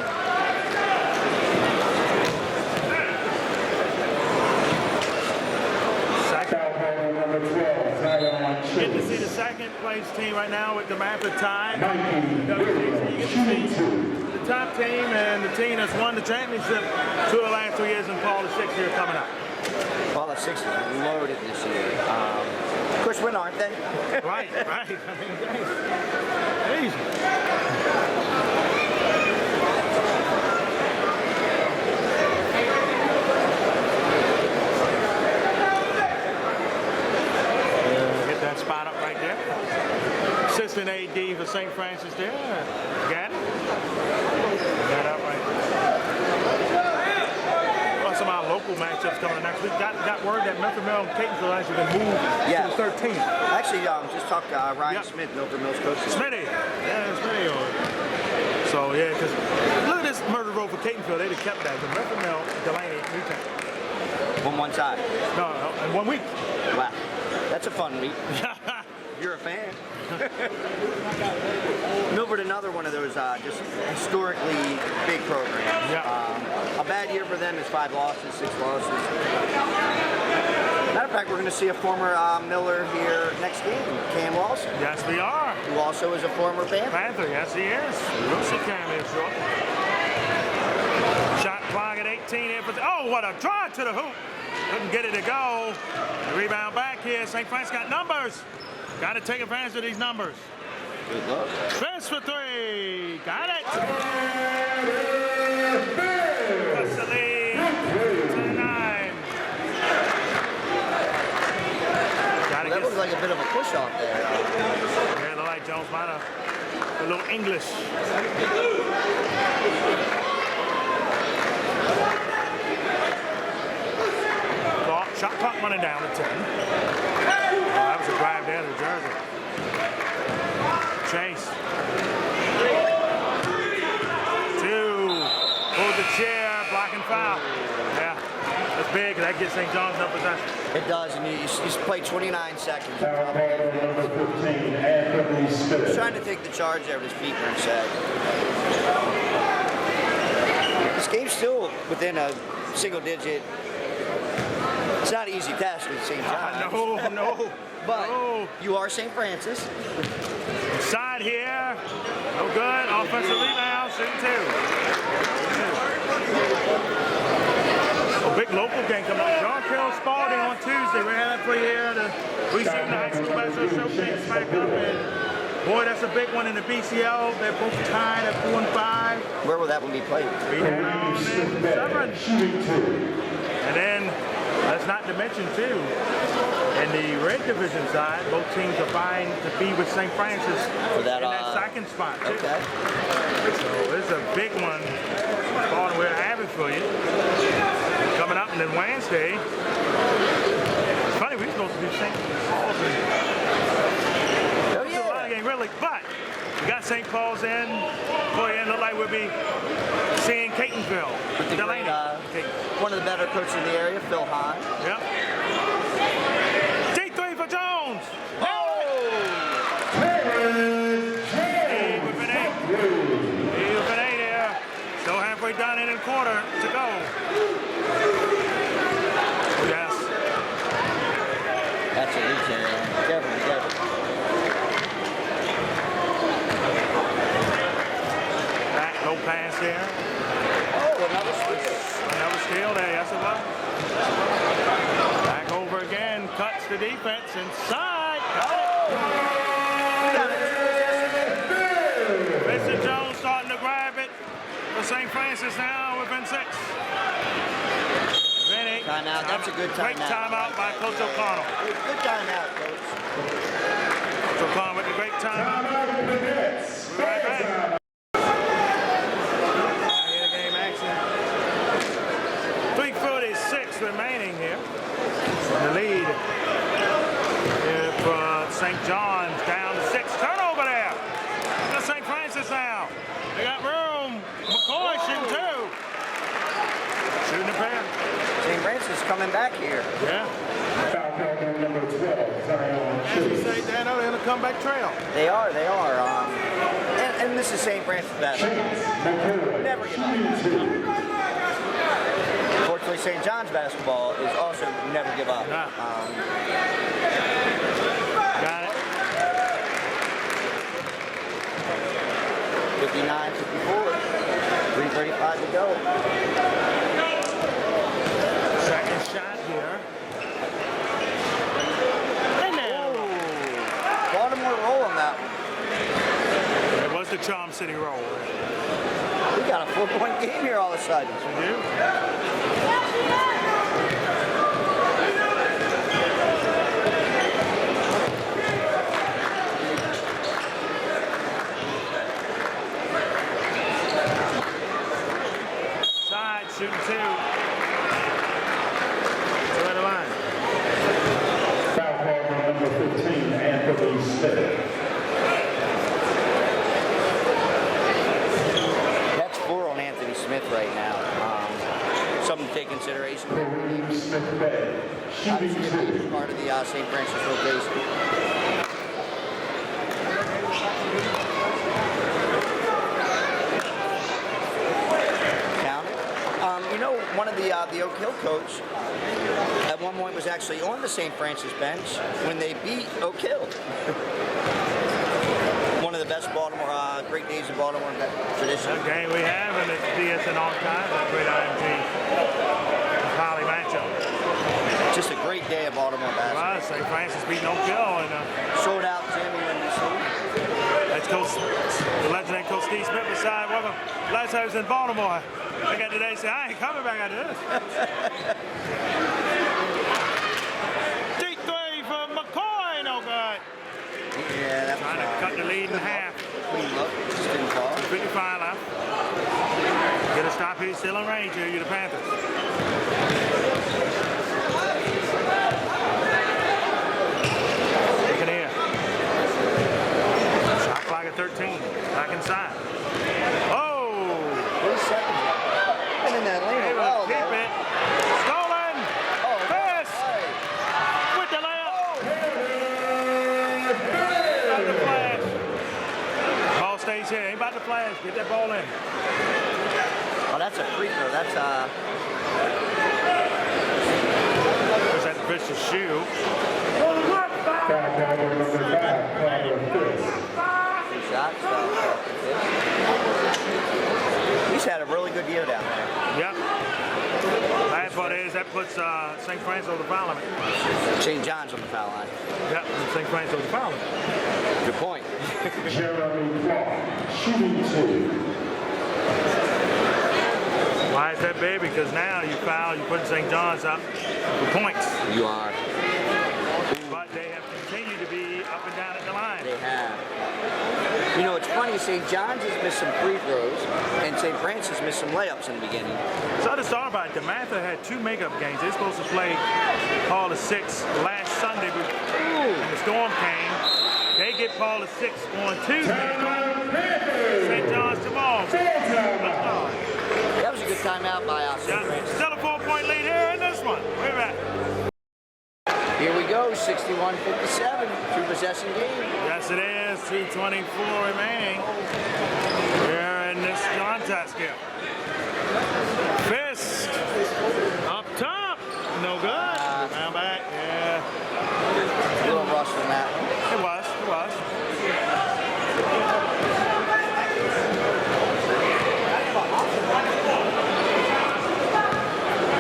Foul call number 12, Zion Getting to see Chase. the second place team right now with the map of time. Mikey Williams, shooting 2. The top team and the team that's won the championship 2 of the last 3 years, and Paul the 6th year coming up. Well, the Sixers are loaded this year. Of course, when aren't they? Right. I mean, easy. Get that spot up right there. Assistant AD for St. Francis there. Got it. Got up right there. Well, some of our local matchups coming next week. Got word that Milford Mill and Catonsville actually been moved to the 13th. Actually, just talked to Ryan Smith, Milford Mill's coach. Smitty. Yeah, Smitty on it. So, yeah, because look at this murder road for Catonsville. They'd have kept that. The Milford Mill, Delaney, Newtown. On one side. No, in 1 week. Wow. That's a fun week. You're a fan. Milford, another one of those just historically big programs. Yeah. A bad year for them is 5 losses, 6 losses. Matter of fact, we're going to see a former Miller here next game, Cam Lawson. Yes, we are. Who also is a former Panther. Yes, he is. We'll see Cam here short. Shot clock at 18 here. Oh, what a drive to the hoop. Couldn't get it to go. The rebound back here. St. Francis got numbers. Got to take advantage of these numbers. Good luck. Fist for three. Got it. That's the lead. 10-9. Well, that was like a bit of a push off there. Yeah, look like Jones might have a little English. Shot clock running down to 10. Oh, that was a grab there to Jersey. Chase. 2. Hold the chair, blocking foul. Yeah, that's big. That gets St. John's up possession. It does, and you played 29 seconds. He's trying to take the charge there with his feet weren't set. This game's still within a single digit. It's not an easy task with St. John's. No. But no. you are St. Francis. Side here. No good. Offensive rebound. Shooting 2. A big local game coming up. John Carroll Spalding on Tuesday. We had that for you here. We see the high school basketball showcase smack up. And boy, that's a big one in the BCL. They're both tied at 4 and 5. Where will that one be played? Down in Severn. And then, let's not to mention too, in the red division side, both teams are vying to be with St. Francis for that, in that second spot too. Okay. So this is a big one. We're having for you. Coming up, and then Wednesday. It's funny, we were supposed to do St. Paul's. Oh yeah. Game really, but we got St. Paul's in. Boy, it look like we'll be seeing Catonsville. Delaney. One of the better coaches in the area, Phil Hahn. Yep. D3 for Jones. Oh! We've been 8. We've been 8 here. Still halfway done in a quarter to go. Yes. That's a reach there. Careful. Back, no pass there. Oh, another switch. Another steal there, yes it was. Back over again, cuts the defense inside. Mr. Jones starting to grab it for St. Francis now within 6. Vinny. Timeout, that's a good timeout. Great timeout by Coach O'Connell. Good timeout, Coach. Coach O'Connell with the great timeout. We'll be right back. Remaining here. The lead for St. John's down to 6. Turnover there. To St. Francis now. They got room. McCoy shooting 2. Shooting a pair. St. Francis coming back here. Yeah. As you say, Dan, they're in a comeback trail. They are. And this is St. Francis basketball. Never give up. Unfortunately, St. John's basketball is also never give up. Got it. 59-54. 3:35 to go. Second shot here. And now. Baltimore roll on that one. It was the Charm City roll. We got a 4-point game here all of a sudden. We do. Side shooting 2. To the line. Foul call on number 15, Anthony Smith. Smith right now. Something to take consideration. Obviously, a major part of the St. Francis rotation. Count it. You know, one of the Oak Hill coach at one point was actually on the St. Francis bench when they beat Oak Hill. One of the best Baltimore, great days of Baltimore tradition. That game we have in the DSN archive, that great IMG Holly matchup. Just a great day of Baltimore basketball. Well, St. Francis beating Oak Hill and sold out Jimmy when you see. that That's Coach, the legendary Coach Steve Smith beside one of them. Last time he was in Baltimore. I got today say, I ain't coming back after this. Deep three from McCoy, no good. Yeah, that was trying to cut the lead in half. Clean look, just didn't fall. 55 left. Get a stop here, still in range here, you the Panthers. Look at here. Shot clock at 13. Back inside. Oh! 3 seconds. And in that lane, well, keep it. Stolen. Oh, Pass. With the layup. About to flash. Ball stays here. Ain't about to flash. Get that ball in. Oh, that's a free throw. That's There's that vicious shoe. Two shots. He's had a really good year down there. Yep. Bad part is that puts St. Francis over the foul limit. St. John's on the foul line. Yep, St. Francis over the foul limit. Good point. Jeremy Clark, shooting 2. Why is that big? Because now you foul, you put St. John's up for points. You are. But they have continued to be up and down at the line. They have. You know, it's funny, St. John's has missed some free throws, and St. Francis missed some layups in the beginning. So to start about it, DeMatha had 2 makeup games. They're supposed to play Paul the 6th last Sunday, but when the storm came, they get Paul the 6th on Tuesday. St. John's tomorrow. That was a good timeout by St. Francis. Still a 4-point lead here in this one. We're back. Here we go, 61-57, 2-possession game. Yes, it is. 2:24 remaining here in this contest here. Fist up top. No good. Now back. Yeah. A little rush from that one. It was. It was.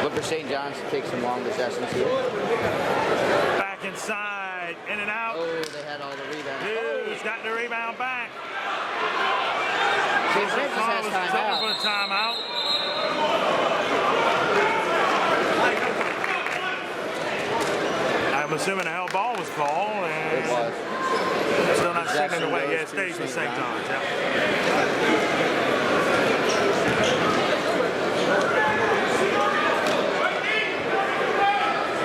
Look for St. John's to take some long possessions here. Back inside. In and out. Oh, they had all the rebounds. Who's got the rebound back? St. Francis has timeout. For the timeout. I'm assuming the hell ball was called. And It was. still not Possession sending away. goes Yeah, it to stays with St. St. John's. Yeah.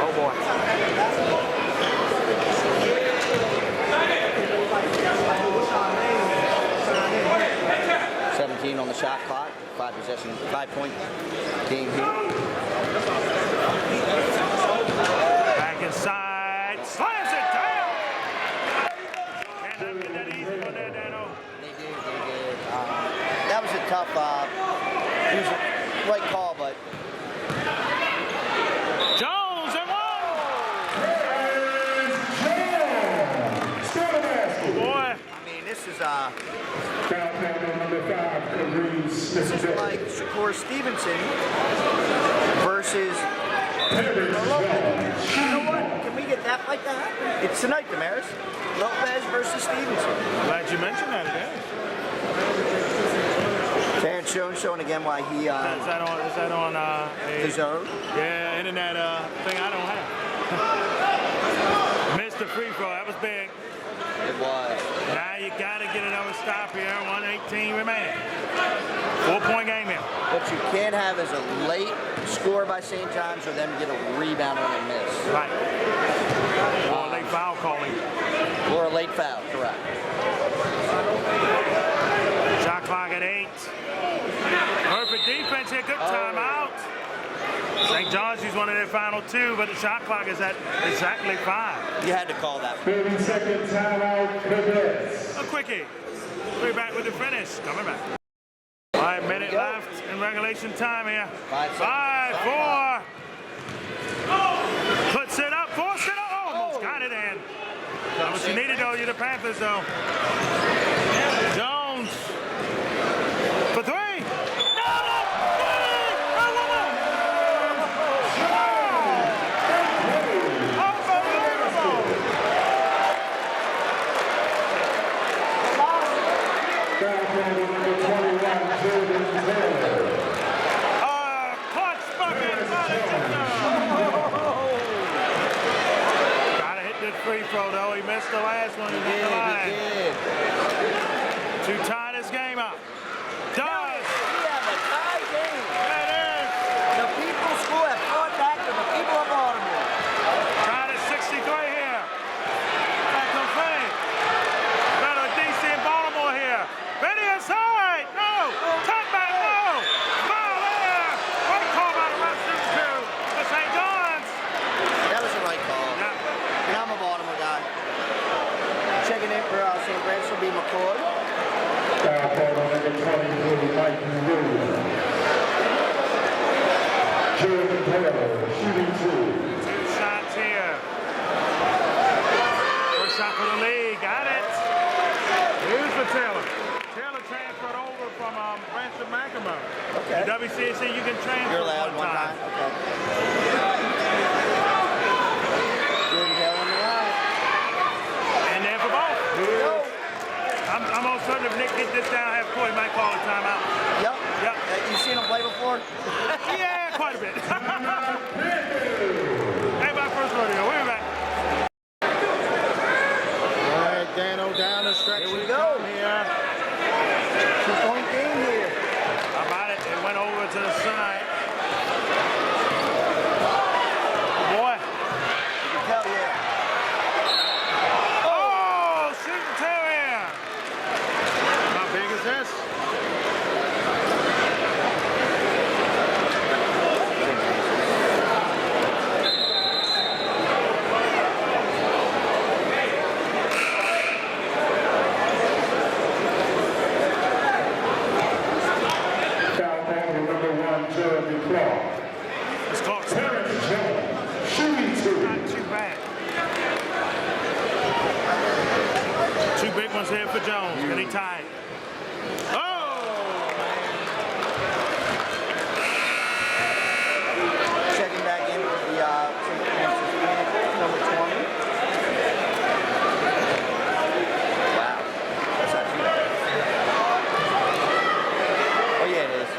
Oh boy. 17 on the shot clock. 5-point game here. Back inside. Slams it down. Can't let him get that easy one there, Dano. They did. That was a tough, it was a right call, but. Jones and one. Boy. I mean, this is Number 5, this is like Shakur Stevenson versus. You know what? Can we get that like that? It's tonight, Damaris. Lopez versus Stevenson. Glad you mentioned that again. Terrence Jones showing again why he. Is that on the zone? Yeah, internet thing I don't have. Missed the free throw. That was big. It was. Now you got to get another stop here. 1:18 remaining. 4-point game here. What you can't have is a late score by St. John's or them get a rebound when they miss. Right. Or a late foul calling. Or a late foul, correct. Shot clock at 8. Perfect defense here. Good timeout. St. John's used one of their final 2, but the shot clock is at exactly 5. You had to call that. 30-second timeout, Cadets. A quickie. We're back with the finish. Coming back. 5 minutes left in regulation time here. 5 seconds. 5, 4. Puts it up, forced it up. Almost got it in. Not what you needed though. You're the Panthers though. Jones for 3. missed the last one. He hit the line. To tie this game up. Does. We have a tie game. It is. The People's School have fought back to the people of Baltimore. Tied at 63 here. Back to Finney. Battle of DC and Baltimore here. Finney inside. No. Touchback. No. Foul there. Right call by the rest of the to St. John's. That was the right call. Yeah. And I'm a Baltimore guy. Checking in for St. Francis will be McCord. Foul call on number 23, Mike Williams. Jordan Taylor, shooting 2. 2 shots here. First shot for the league. Got it. Here's for Taylor. Taylor transferred over from Branch of Mackinac. Okay. WCAC, you can transfer You're allowed one time. Okay. Jordan Taylor on the line. And there for both. Here we go. I'm almost certain if Nick gets this down half court, he might call a timeout. Yep. Yep. You seen him play before? Yeah, quite a bit. Hey, my first rodeo. We'll be back. All right, Dano down the stretch. Here we go. Here. 2-point game here. How about it? It went over to the side. Boy. You can tell, yeah. Oh, shooting 2 here. How big is this? Foul call on number 1, Jeremy Clark. It's clock's Terrence Jones, shooting 2. not too bad. 2 big ones here for Jones. Can he tie it? Oh! Checking back in with the St. Francis Panthers, number 20. Wow. That's not too bad. Oh, yeah, it is.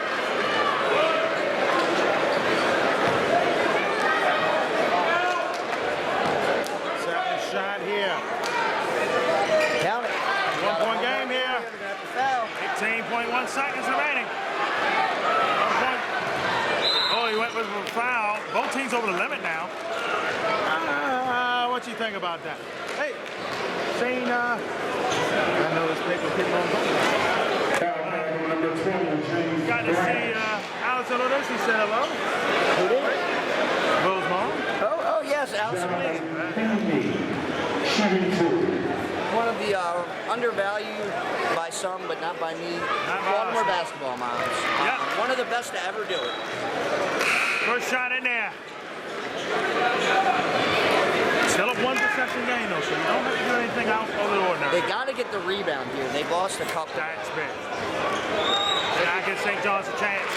Second shot here. Count it. 1-point game here. They're gonna have to foul. 18.1 seconds remaining. 1 point. Oh, he went with a foul. Both teams over the limit now. What you think about that? Hey, seen, I know this paper hitting on both. Foul call on number 20, James Got to see Grant. Allison O'Donnell. She said hello. Who did? Will's mom. Oh, yes, Allison Lee. Feeney, shooting 2. One of the undervalued by some, but not by me, Baltimore basketball moms. Yep. One of the best to ever do it. First shot in there. Still a 1 possession game though, so you don't have to do anything out of the ordinary. They got to get the rebound here. They've lost a couple. That's big. Now gives St. John's a chance.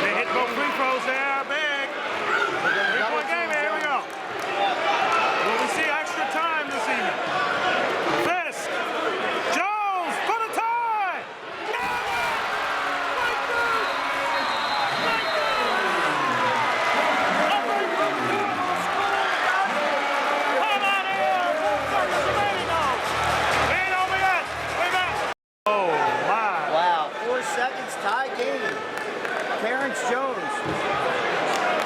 They hit both free throws there. Big. 3-point game here. Here we go. Will we see extra time this evening? Fisk. Jones for the tie. Got it! Right through. Right through. Come on in. 1 seconds remaining now. We ain't over yet. We back. Oh, my. Wow, 4 seconds tie game. Terrence Jones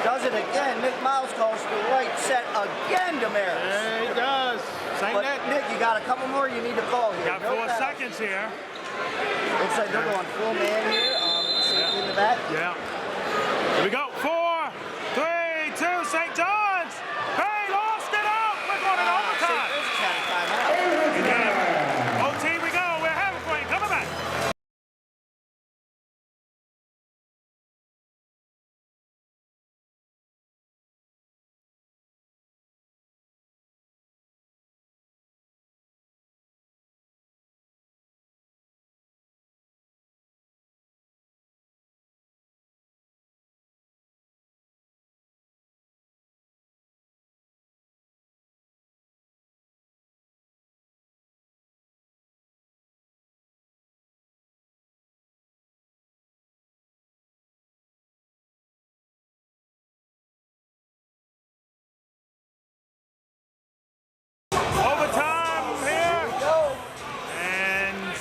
does it again. Nick Miles calls the right set again to Maris. Yeah, he does. Same But net. Nick, you got a couple more you need to call here. Got No 4 foul. seconds here. Looks like they're going full man here. Safety in the back. Yeah. Here we go. 4, 3, 2, St. John's. Hey, lost it out. We're going in overtime. St. Francis had a timeout. Yeah. OT we go. We're having for you. Coming back.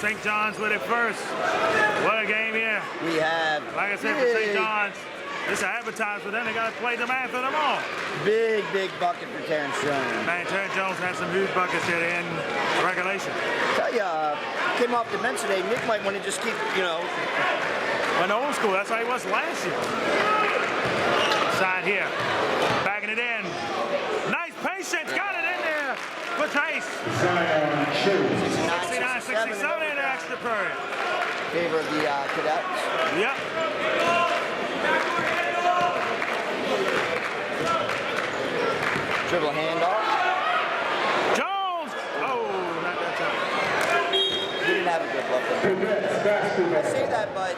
St. John's with it first. What a game here. We have, Like I said, for St. John's, it's an advertisement, then they got to play the math of them all. big bucket for Terrence Jones. Man, Terrence Jones had some huge buckets here in regulation. Tell you, came off the bench today. Nick might want to just keep, you know. When old school, that's how he was last year. Side here, backing it in. Nice patience, got it in there with Trace. 69-67 in the extra period. Favor of the Cadets. Yep. Dribble handoff. Jones! Oh, not that time. He didn't have a good look. I say that, but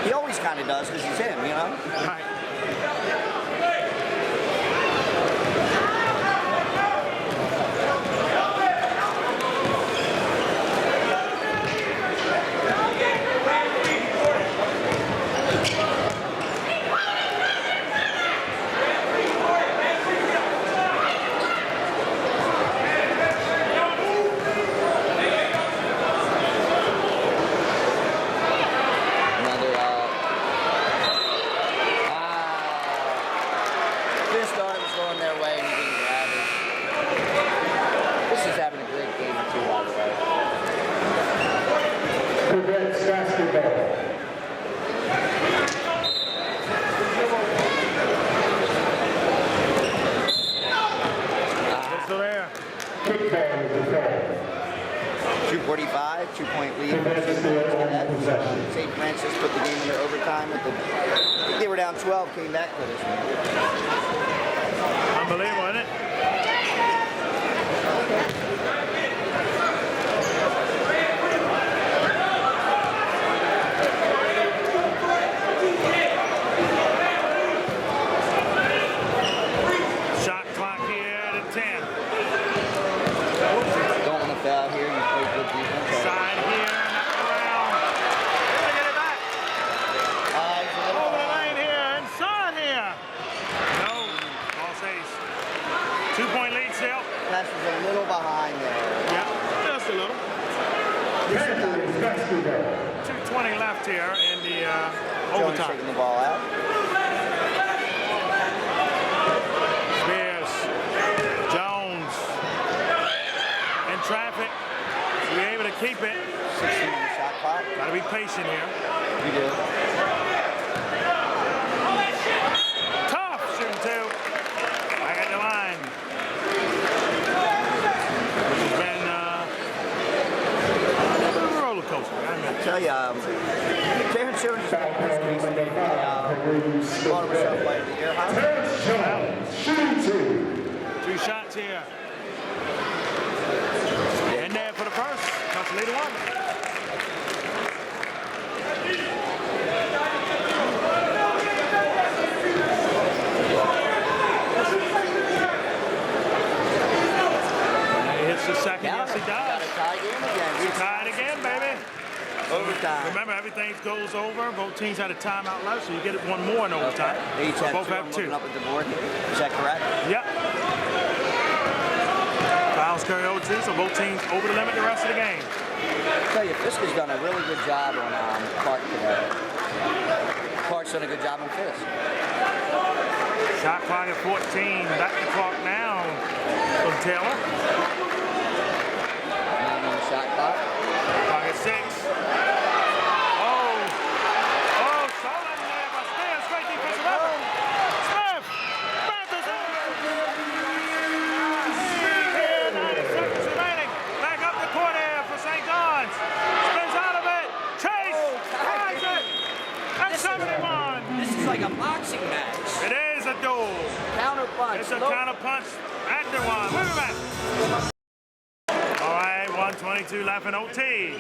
he always kind of does because he's him, you know? Right. Cadets Basketball. Still there. Kickball is the call. 2:45, 2-point lead. St. Francis put the game into overtime with the. I think they were down 12, came back for this one. Unbelievable, isn't it? Shot clock here at 10. Don't want to foul here. You play good defense. Side here, knocked around. Gotta get it back. Over the lane here, inside here. No, false ace. 2-point lead still. Pass was a little behind there. Yep, just a little. Panthers Basketball. 2:20 left here in the Jones overtime. taking the ball out. Spears, Jones, in traffic. Be able to keep it. 16 on the shot clock. Gotta be patient here. We do. Tough shooting two. Back at the line. It's been a roller coaster. I admit. I tell you, Terrence Jones is making this case to be bottom shelf player of the year. Terrence Jones, shooting two. 2 shots here. In there for the first. That's leader one. And he hits the second. Now Yes, he got does. a tie game again. He's tied again, baby. Overtime. Remember, everything goes over. Both teams had a timeout left, so you get one more in overtime. They each So have both two. have I'm 2. looking up at the board here. Is that correct? Yep. Fouls carry over 2, so both teams over the limit the rest of the game. I tell you, Fisk has done a really good job on Clark today. Clark's done a good job on Fisk. Shot clock at 14. Back to clock now from Taylor. 9 on the shot clock. Clock at 6. Stolen there by Spears. Great defensive effort. Smith. Panthers in. Here, 90 seconds remaining. Back up the court here for St. John's. Spins out of it. Chase. Tries it. At 71. This is like a boxing match. It is a duel. Counter punch. It's a counter punch at the one. Move back. All right, 1:22 left in OT.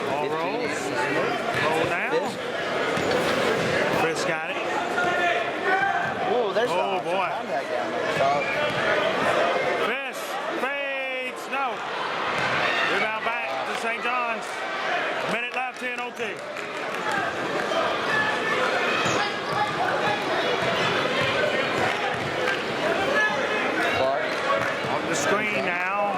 Ball rolls. Roll down. Chris got it. Oh, there's Oh, boy. contact down there. So, Fish fades. No. Rebound back to St. John's. Minute left here in OT. Clark. On the screen now.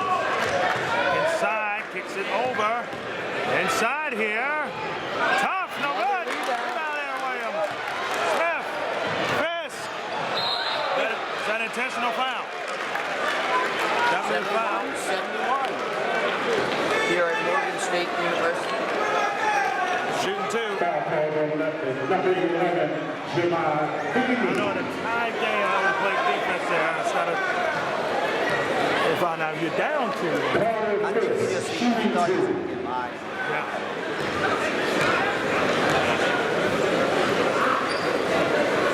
Shooting 2. Foul called on Lochte. Number 11, Jamal. I know in a tied game, I would play defense there instead of if I know you're down 2. I think he just thought he was going to get by. Yeah.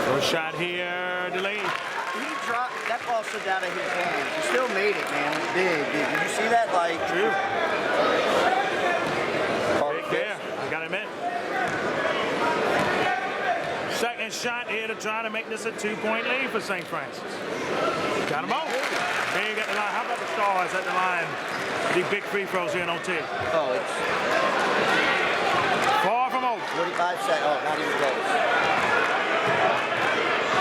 First shot here, delayed. He dropped, that ball slipped out of his hands. He still made it, man. Big. Did you see that? Like, True. Big there. I got to admit. Second shot here to try to make this a 2-point lead for St. Francis. Got them both. Big at the line. How about the Stars at the line? These big free throws here in OT. oh, it's Far from over. 45 seconds. Oh, not even close.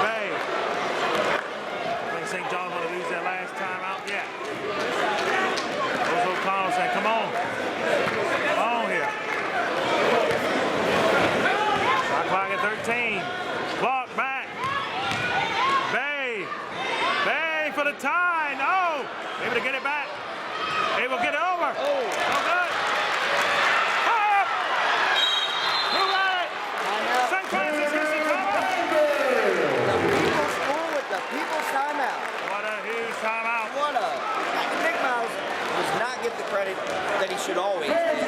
Bay. I think St. John's going to lose their last time out yet. Those O'Connell said, come on. Come on here. Shot clock at 13. Clock back. Bay. Bay for the tie. No. Able to get it back. Able to get it over. Oh. No good. Up. Who got it? St. Francis gets the cover. The people's score with the people's timeout. What a huge timeout. What a... Big Miles does not get the credit that he should always get.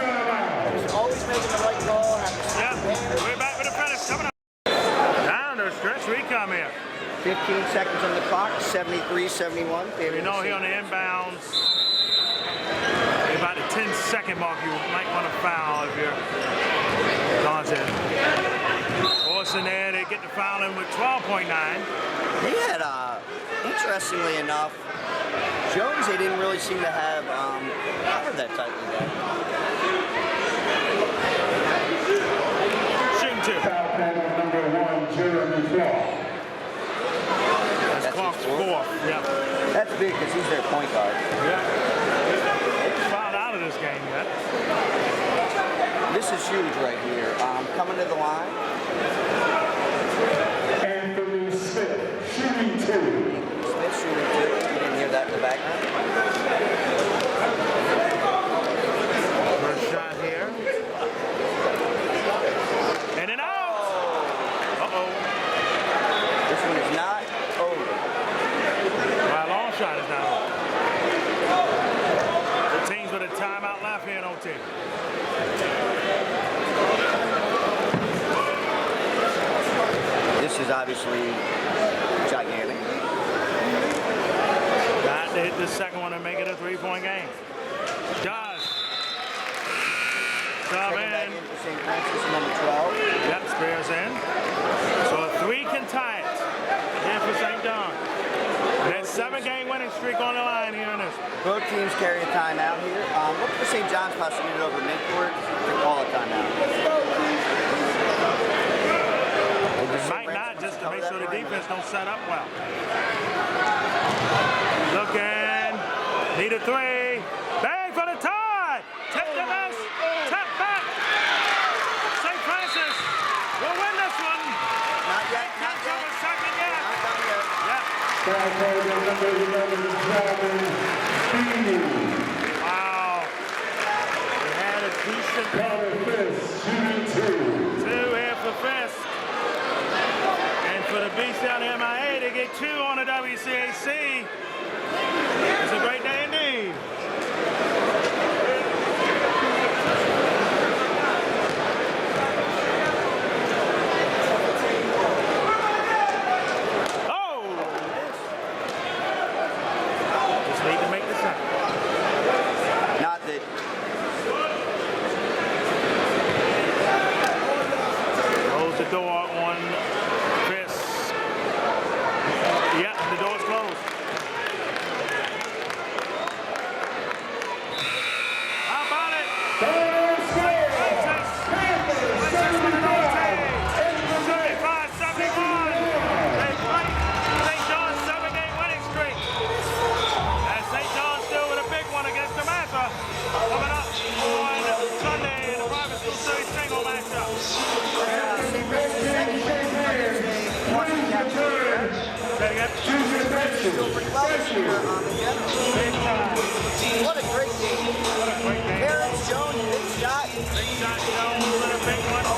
He's always making the right call. Yeah, we're back with the finish coming up. Down to stretch recon here. 15 seconds on the clock, 73-71. You know here on the inbounds, about the 10-second mark, you might want to foul if you're Johnson. Forcing there, they get the foul in with 12.9. He had, interestingly enough, Jones, they didn't really seem to have covered that tightly there. Shooting 2. Foul called on number 1, Jeremy Clark. That's Clark's 4th. Yeah. That's big because he's their point guard. Yeah. Fouled out of this game yet. This is huge right here. Coming to the line. Anthony Smith, shooting 2. Smith shooting 2. You didn't hear that in the background. First shot here. In and out. Uh-oh. This one is not over. Well, long shot is not over. The teams with a timeout left here in OT. This is obviously gigantic. Got to hit the second one and make it a 3-point game. Does. Sub Second back in. in for St. Francis, number 12. Yep, Spears in. So a 3 can tie it here for St. John. And that 7-game winning streak on the line here in this. Both teams carry a timeout here. Look for St. John's possibly it over midcourt to call a timeout. Might not, just to make sure the defense don't set up well. Looking, need a 3. Bang for the tie. Tip the miss, tap back. St. Francis will win this one. Not yet, not Can't come yet. a second yet. Not done yet. Yep. Foul called on number 11, Travis Behan. Wow. They had a decent Carter Fisk, shooting 2. 2 here for Fisk. And for the BCL MIA, they get 2 on the WCAC. It's a great day indeed. Oh! Just need to make the second. Not that. Close the door on Fisk. Yeah, the door's closed. How about it? Francis. Francis with an OT. 75-71. They break St. John's 7-game winning streak. And St. John's still with a big one against Samantha. Coming up on Sunday in the private school series single matchup. St. Francis second win against a Washington Capitals. Say it again. Still pretty well this year in general. Big time. What a great game. What a great game. Terrence Jones, big shot. Big shot Jones with a big one.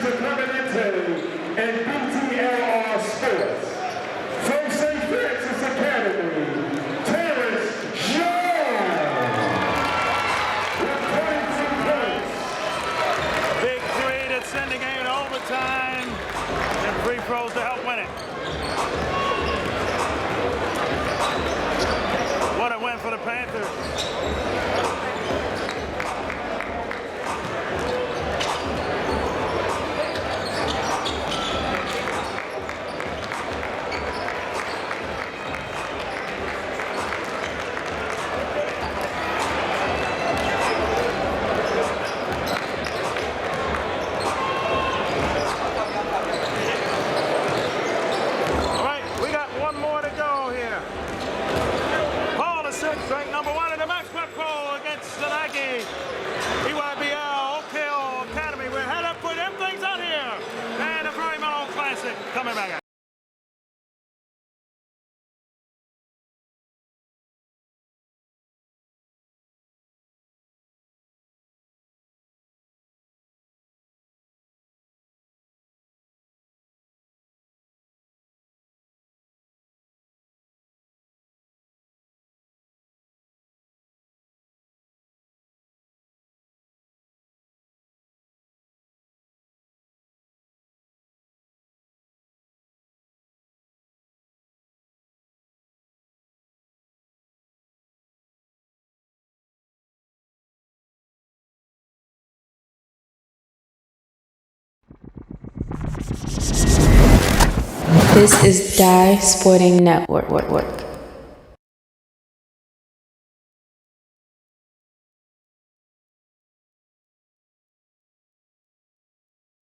to Permanente and BTLR Sports. From St. Francis Academy, Terrence Shaw with 22 points. Big three to send the game to overtime. And free throws to help win it. What a win for the Panthers. Ranked number 1 in the Maxpreps poll against the Nike EYBL Oakhill Academy. We're head up for them things out here. And a very Melo Classic coming back out. This is Die Sporting Network.